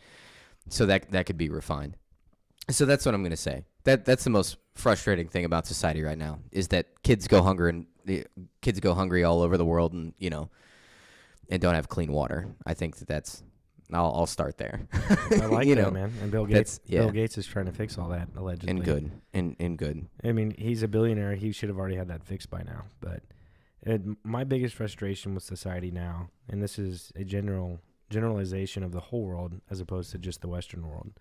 So that could be refined. So that's what I'm going to say. That's the most frustrating thing about society right now is that kids go hungry all over the world and, you know, and don't have clean water. I think that's I'll start there. I like you that, know, man. And Bill Gates, yeah. Bill Gates is trying to fix all that allegedly. And good. I mean, he's a billionaire. He should have already had that fixed by now. But my biggest frustration with society now, and this is a generalization of the whole world as opposed to just the Western world,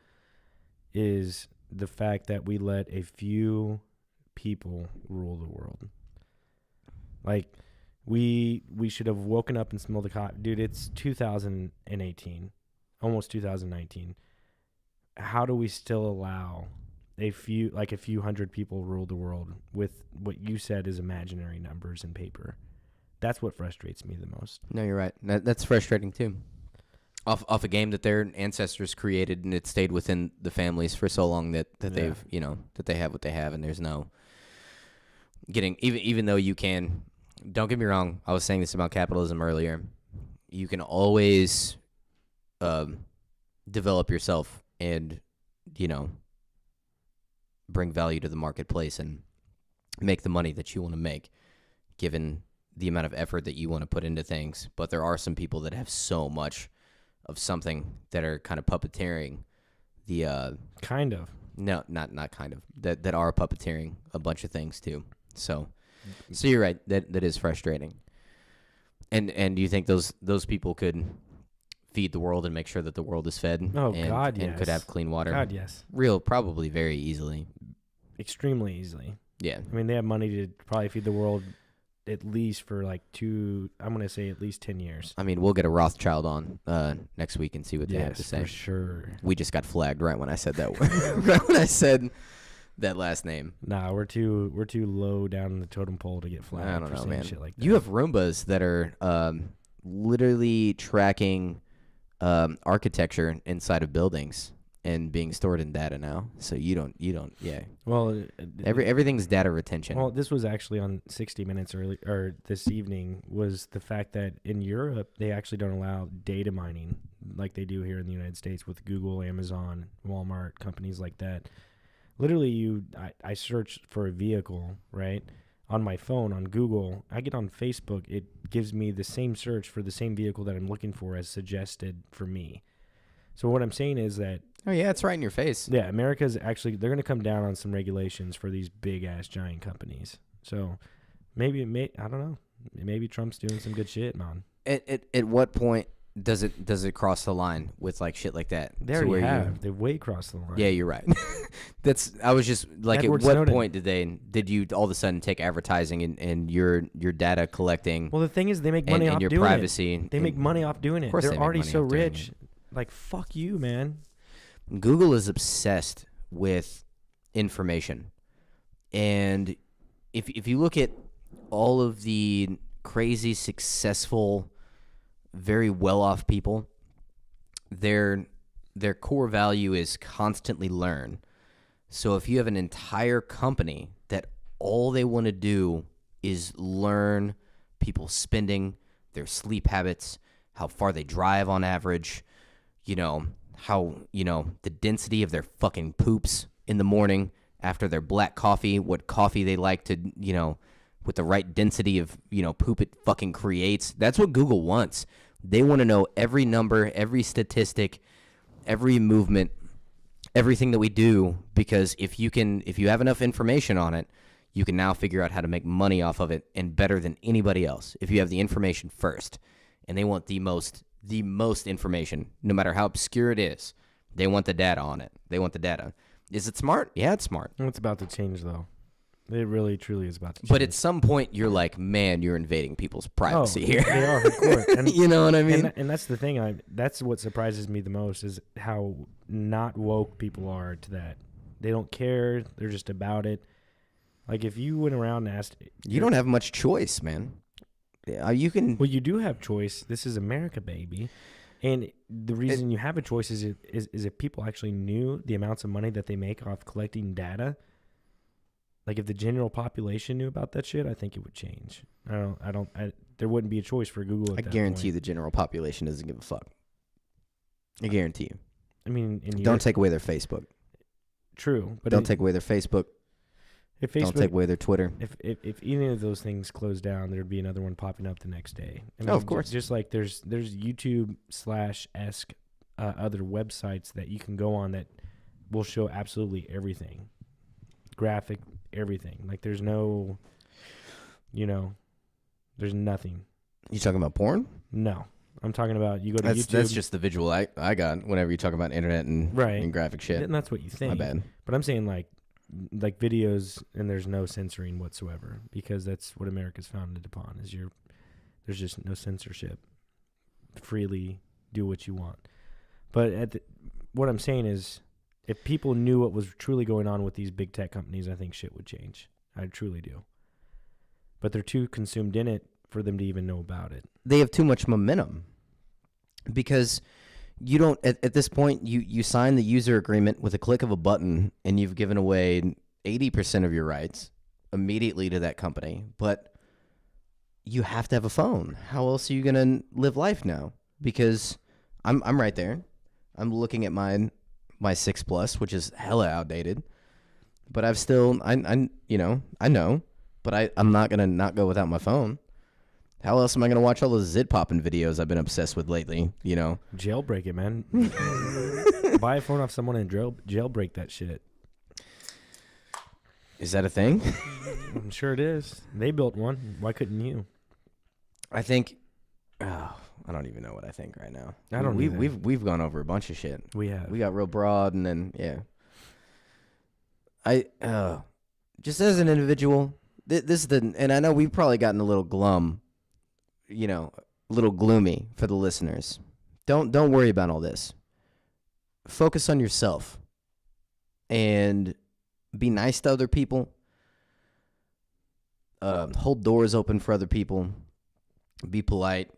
is the fact that we let a few people rule the world. Like, we should have woken up and smelled the coffee. Dude, it's 2018, almost 2019. How do we still allow a few hundred people rule the world with what you said is imaginary numbers and paper? That's what frustrates me the most. No, you're right. That's frustrating too. Off a game that their ancestors created and it stayed within the families for so long that they've, you know, that they have what they have, and there's no getting, even though you can, don't get me wrong, I was saying this about capitalism earlier, you can always develop yourself and, you know, bring value to the marketplace and make the money that you want to make given the amount of effort that you want to put into things. But there are some people that have so much of something that are kind of puppeteering the Kind of. no, not kind of, that are puppeteering a bunch of things too. So you're right, that is frustrating. And do you think those people could feed the world and make sure that the world is fed and could have clean water? God, yes. Probably very easily. Extremely easily. Yeah. I mean, they have money to probably feed the world at least for like I'm going to say at least 10 years. I mean, we'll get a Rothschild on next week and see what they have to say. For sure. We just got flagged right when I said that. Right when I said that last name. Nah, we're too low down the totem pole to get flagged. I don't for know, saying man. Shit like that. You have Roombas that are literally tracking architecture inside of buildings and being stored in data now. So you don't. Yeah. Well, Everything's data retention. Well, this was actually on 60 Minutes this evening, was the fact that in Europe, they actually don't allow data mining like they do here in the United States with Google, Amazon, Walmart, companies like that. Literally, I searched for a vehicle, right, on my phone, on Google. I get on Facebook, it gives me the same search for the same vehicle that I'm looking for as suggested for me. So what I'm saying is that, Oh, yeah, it's right in your face. yeah, America's actually, they're going to come down on some regulations for these big-ass giant companies. So maybe, I don't know. Maybe Trump's doing some good shit, man. At what point does it cross the line with like shit like that? They already have. They've way crossed the line. Yeah, you're right. I was just like, Edward at what Snowden. point did you all of a sudden take advertising and your data collecting? Well, the thing is, they make money and off your doing privacy. it. They make money off doing it. course They're they make already money so off doing rich. Like, fuck you, man. Google is obsessed with information, and if you look at all of the crazy, successful, very well-off people, their core value is constantly learn. So if you have an entire company that all they want to do is learn people's spending, their sleep habits, how far they drive on average, how, the density of their fucking poops in the morning after their black coffee, what coffee they like to, with the right density of, poop it fucking creates. That's what Google wants. They want to know every number, every statistic, every movement, everything that we do, because if you have enough information on it, you can now figure out how to make money off of it, and better than anybody else if you have the information first. And they want the most information, no matter how obscure it is. They want the data on it. They want the data. Is it smart? Yeah, it's smart. It's about to change, though. It really, truly is about to change. But at some point, you're like, man, you're invading people's privacy here. They are, of course. And, you know what I mean? And that's the thing. That's what surprises me the most, is how not woke people are to that. They don't care. They're just about it. Like, if you went around and asked... You don't have much choice, man. You can... Well, you do have choice. This is America, baby. And the reason you have a choice is if people actually knew the amounts of money that they make off collecting data. Like, if the general population knew about that shit, I think it would change. There wouldn't be a choice for Google at that guarantee you point. the general population doesn't give a fuck. I guarantee you. I mean, Don't take away their Facebook. True, but Don't take away their Facebook. If Facebook, Don't take away their Twitter. If any of those things closed down, there'd be another one popping up the next day. I mean, of course. Just like there's YouTube /esque other websites that you can go on that will show absolutely everything, graphic, everything. Like, there's no, there's nothing. You talking about porn? No, I'm talking about you go to YouTube. That's just the visual I got whenever you talk about internet and graphic shit. And that's what you think. My bad. But I'm saying like videos, and there's no censoring whatsoever, because that's what America's founded upon. There's just no censorship. Freely do what you want. But what I'm saying is, if people knew what was truly going on with these big tech companies, I think shit would change. I truly do. But they're too consumed in it for them to even know about it. They have too much momentum, because you don't, at this point, you sign the user agreement with a click of a button, and you've given away 80% of your rights immediately to that company. But you have to have a phone. How else are you going to live life now? Because I'm right there. I'm looking at my 6 Plus, which is hella outdated. But I've still, I know, but I'm not going to not go without my phone. How else am I going to watch all those zit popping videos I've been obsessed with lately, Jailbreak it, man. Buy a phone off someone and jailbreak that shit. Is that a thing? I'm sure it is. They built one. Why couldn't you? I think, I don't even know what I think right now. I don't either. We've gone over a bunch of shit. We have. We got real broad, and then, yeah. Just as an individual, this is and I know we've probably gotten a little glum, a little gloomy for the listeners. Don't worry about all this. Focus on yourself and be nice to other people. Hold doors open for other people. Be polite.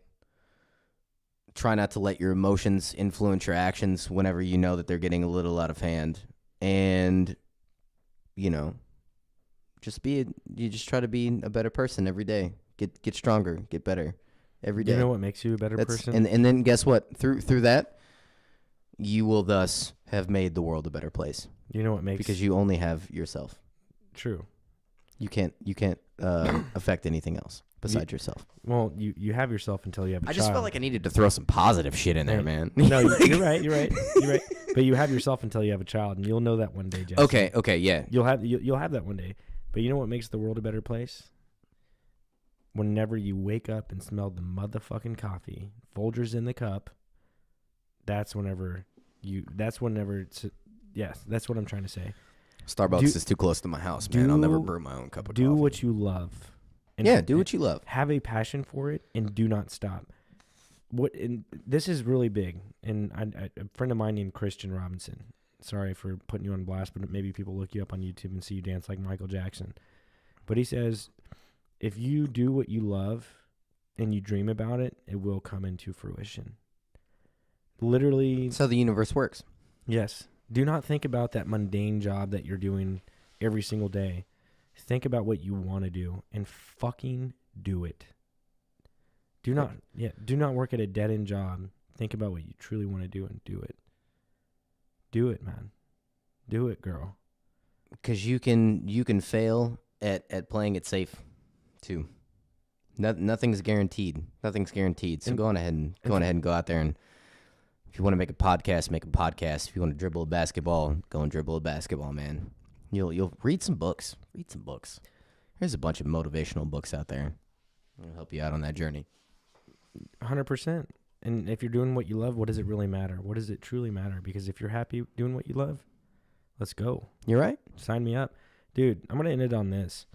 Try not to let your emotions influence your actions whenever you know that they're getting a little out of hand. And, you just try to be a better person every day. Get stronger, get better every day. You know what makes you a better person? And then guess what? Through that, you will thus have made the world a better place. You know what makes... Because you only have yourself. True. You can't affect anything else besides yourself. Well, you have yourself until you have a I child. just felt like I needed to throw some positive shit in there, man. No, you're right. You're right. But you have yourself until you have a child, and you'll know that one day, Jesse. Okay, yeah. You'll have that one day. But you know what makes the world a better place? Whenever you wake up and smell the motherfucking coffee, Folgers in the cup, that's whenever it's, yes, that's what I'm trying to say. Starbucks is too close to my house, man. I'll never brew my own cup of coffee. Do what you love. Do what you love. Have a passion for it and do not stop. This is really big. And a friend of mine named Christian Robinson, sorry for putting you on blast, but maybe people look you up on YouTube and see you dance like Michael Jackson. But he says, if you do what you love and you dream about it, it will come into fruition. Literally. That's how the universe works. Yes. Do not think about that mundane job that you're doing every single day. Think about what you want to do and fucking do it. Do not work at a dead-end job. Think about what you truly want to do and do it. Do it, man. Do it, girl. Because you can fail at playing it safe, too. Nothing's guaranteed. Nothing's guaranteed. So go on ahead and go out there, and if you want to make a podcast, make a podcast. If you want to dribble a basketball, go and dribble a basketball, man. You'll read some books. Read some books. There's a bunch of motivational books out there. It'll help you out on that journey. 100%. And if you're doing what you love, what does it really matter? What does it truly matter? Because if you're happy doing what you love, let's go. You're right. Sign me up. Dude, I'm going to end it on this.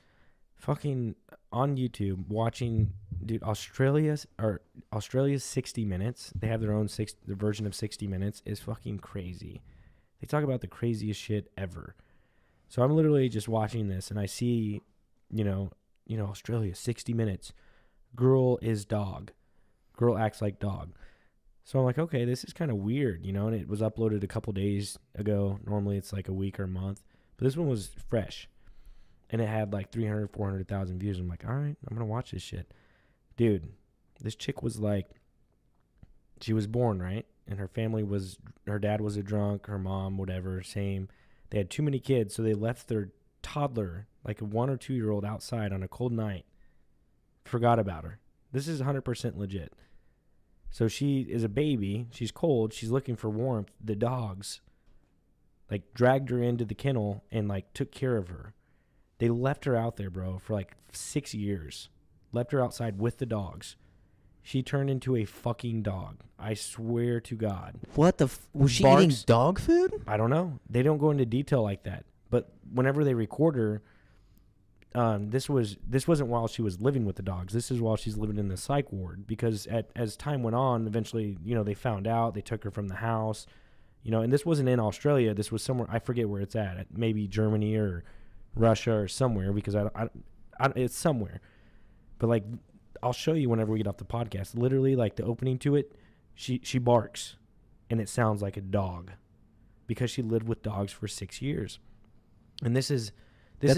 Fucking on YouTube, watching, dude, Australia's 60 Minutes. They have their own their version of 60 Minutes is fucking crazy. They talk about the craziest shit ever. So I'm literally just watching this, and I see, Australia, 60 Minutes. Girl is dog. Girl acts like dog. So I'm like, okay, this is kind of weird, and it was uploaded a couple days ago. Normally it's like a week or a month. But this one was fresh. And it had like 300, 400,000 views. I'm like, all right, I'm going to watch this shit. Dude, this chick was like, she was born, right? And her dad was a drunk, her mom, whatever, same. They had too many kids, so they left their toddler, like a 1 or 2 year old, outside on a cold night. Forgot about her. This is 100% legit. So she is a baby. She's cold. She's looking for warmth. The dogs, like, dragged her into the kennel and, like, took care of her. They left her out there, bro, for, like, 6 years. Left her outside with the dogs. She turned into a fucking dog. I swear to God. What the was she eating dog food? I don't know. They don't go into detail like that. But whenever they record her, this wasn't while she was living with the dogs. This is while she's living in the psych ward. Because as time went on, eventually, they found out. They took her from the house. And this wasn't in Australia. This was somewhere. I forget where it's at. Maybe Germany or Russia or somewhere. Because it's somewhere. But, like, I'll show you whenever we get off the podcast. Literally, like, the opening to it, she barks, and it sounds like a dog, because she lived with dogs for 6 years. And that's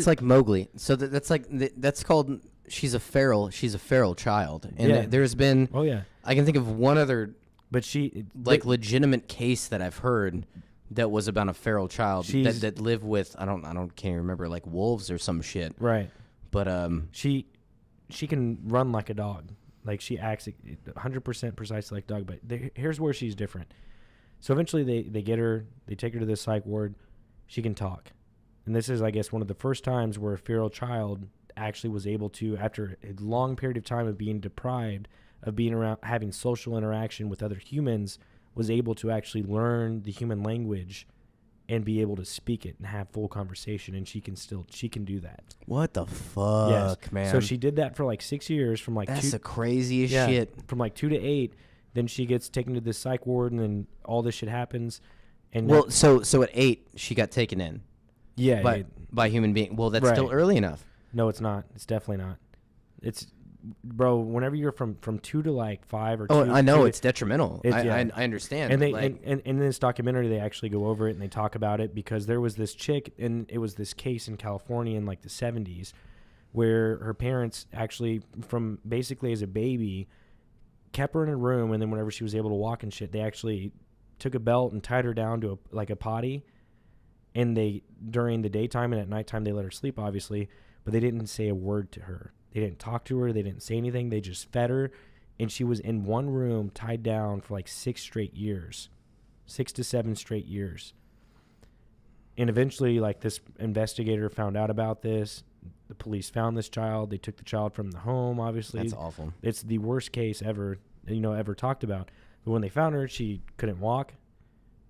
like Mowgli. So that's called, she's a feral child. And there's been, I can think of one other, but legitimate case that I've heard that was about a feral child that lived with, can't remember, like wolves or some shit. Right. But she can run like a dog. Like, she acts 100% precisely like a dog. But here's where she's different. So eventually they get her, they take her to the psych ward. She can talk. And this is, I guess, one of the first times where a feral child actually was able to, after a long period of time of being deprived of being around, having social interaction with other humans, was able to actually learn the human language and be able to speak it and have full conversation. And she can do that. What the fuck, man? So she did that for like 6 years, from like that's the craziest shit. From like 2 to 8. Then she gets taken to this psych ward, and then all this shit happens. And so at 8 she got taken in. Yeah, by human being. Well, that's still early enough. No, it's not. It's definitely not. It's, bro, whenever you're from 2 to like 5 or 2. Oh, I know it's detrimental. I understand. And they and in this documentary they actually go over it and they talk about it, because there was this chick, and it was this case in California in like the 70s where her parents actually, from basically as a baby, kept her in a room, and then whenever she was able to walk and shit, they actually took a belt and tied her down to a potty. And they, during the daytime and at nighttime, they let her sleep, obviously. but they didn't say a word to her. They didn't talk to her. They didn't say anything. They just fed her. And she was in one room tied down for like 6 to 7 straight years. And eventually, like, this investigator found out about this. The police found this child. They took the child from the home, obviously. That's awful. It's the worst case ever, ever talked about. But when they found her, she couldn't walk.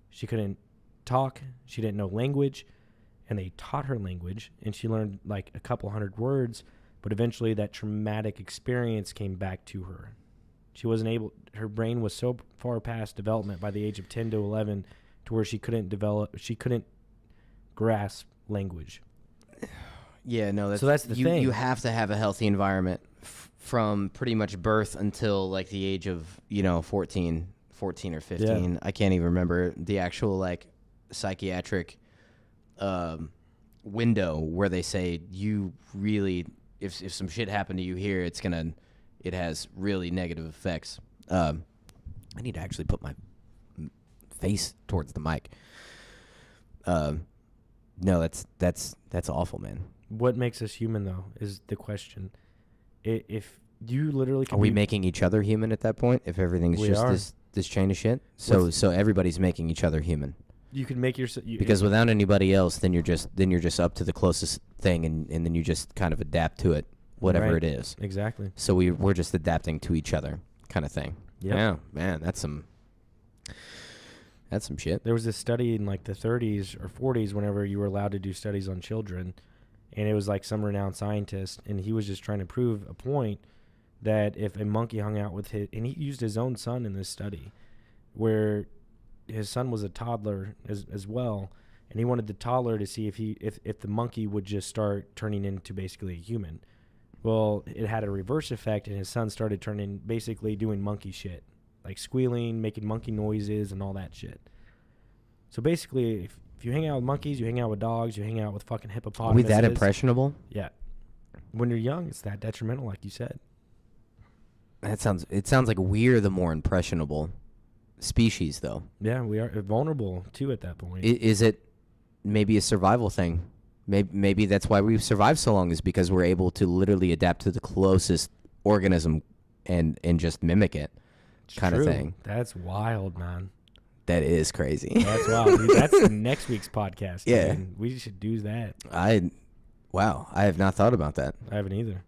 She couldn't talk. She didn't know language. And they taught her language. And she learned, like, a couple hundred words. But eventually, that traumatic experience came back to her. She wasn't able, her brain was so far past development by the age of 10 to 11 to where she couldn't grasp language. Yeah, no, that's the thing. You have to have a healthy environment from pretty much birth until like the age of, 14 or 15. Yeah. I can't even remember the actual like psychiatric window where they say you really, if some shit happened to you here, it has really negative effects. I need to actually put my face towards the mic. No, that's awful, man. What makes us human, though, is the question. If you literally are we making each other human at that point? If everything's just this chain of shit, so everybody's making each other human. You can make yourself because without anybody else, then you're just up to the closest thing, and then you just kind of adapt to it, whatever it is. Exactly. So we're just adapting to each other, kind of thing. Yep. Yeah, man, that's some shit. There was this study in like the 30s or 40s whenever you were allowed to do studies on children, and it was like some renowned scientist, and he was just trying to prove a point that if a monkey hung out with and he used his own son in this study, where his son was a toddler as well, and he wanted the toddler to see if the monkey would just start turning into basically a human. Well, it had a reverse effect, and his son started basically doing monkey shit, like squealing, making monkey noises, and all that shit. So basically, if you hang out with monkeys, you hang out with dogs, you hang out with fucking hippopotamuses. Are we that impressionable? Yeah. When you're young, it's that detrimental, like you said. It sounds like we're the more impressionable species, though. Yeah, we are vulnerable, too, at that point. Is it maybe a survival thing? Maybe that's why we've survived so long, is because we're able to literally adapt to the closest organism and just mimic it, kind of thing. That's wild, man. That is crazy. That's wild. Dude, that's next week's podcast. Yeah. Man. We should do that. Wow, I have not thought about that. I haven't either.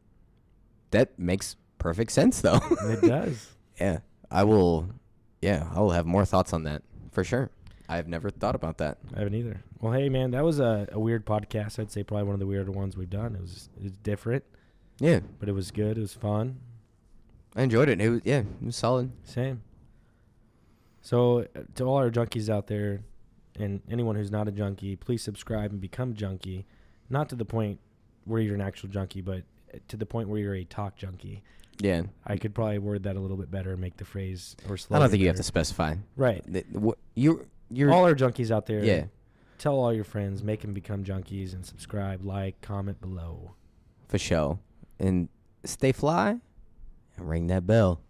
That makes perfect sense, though. It does. Yeah, I will have more thoughts on that, for sure. I have never thought about that. I haven't either. Well, hey, man, that was a weird podcast. I'd say probably one of the weirder ones we've done. It was different. Yeah. But it was good. It was fun. I enjoyed it. It was solid. Same. So, to all our junkies out there, and anyone who's not a junkie, please subscribe and become a junkie. Not to the point where you're an actual junkie, but to the point where you're a talk junkie. Yeah. I could probably word that a little bit better and make the phrase or slogan. I don't think you have better. to specify. Right. You're all our junkies out there. Yeah. Tell all your friends, make them become junkies, and subscribe, like, comment below. For sure. And stay fly and ring that bell.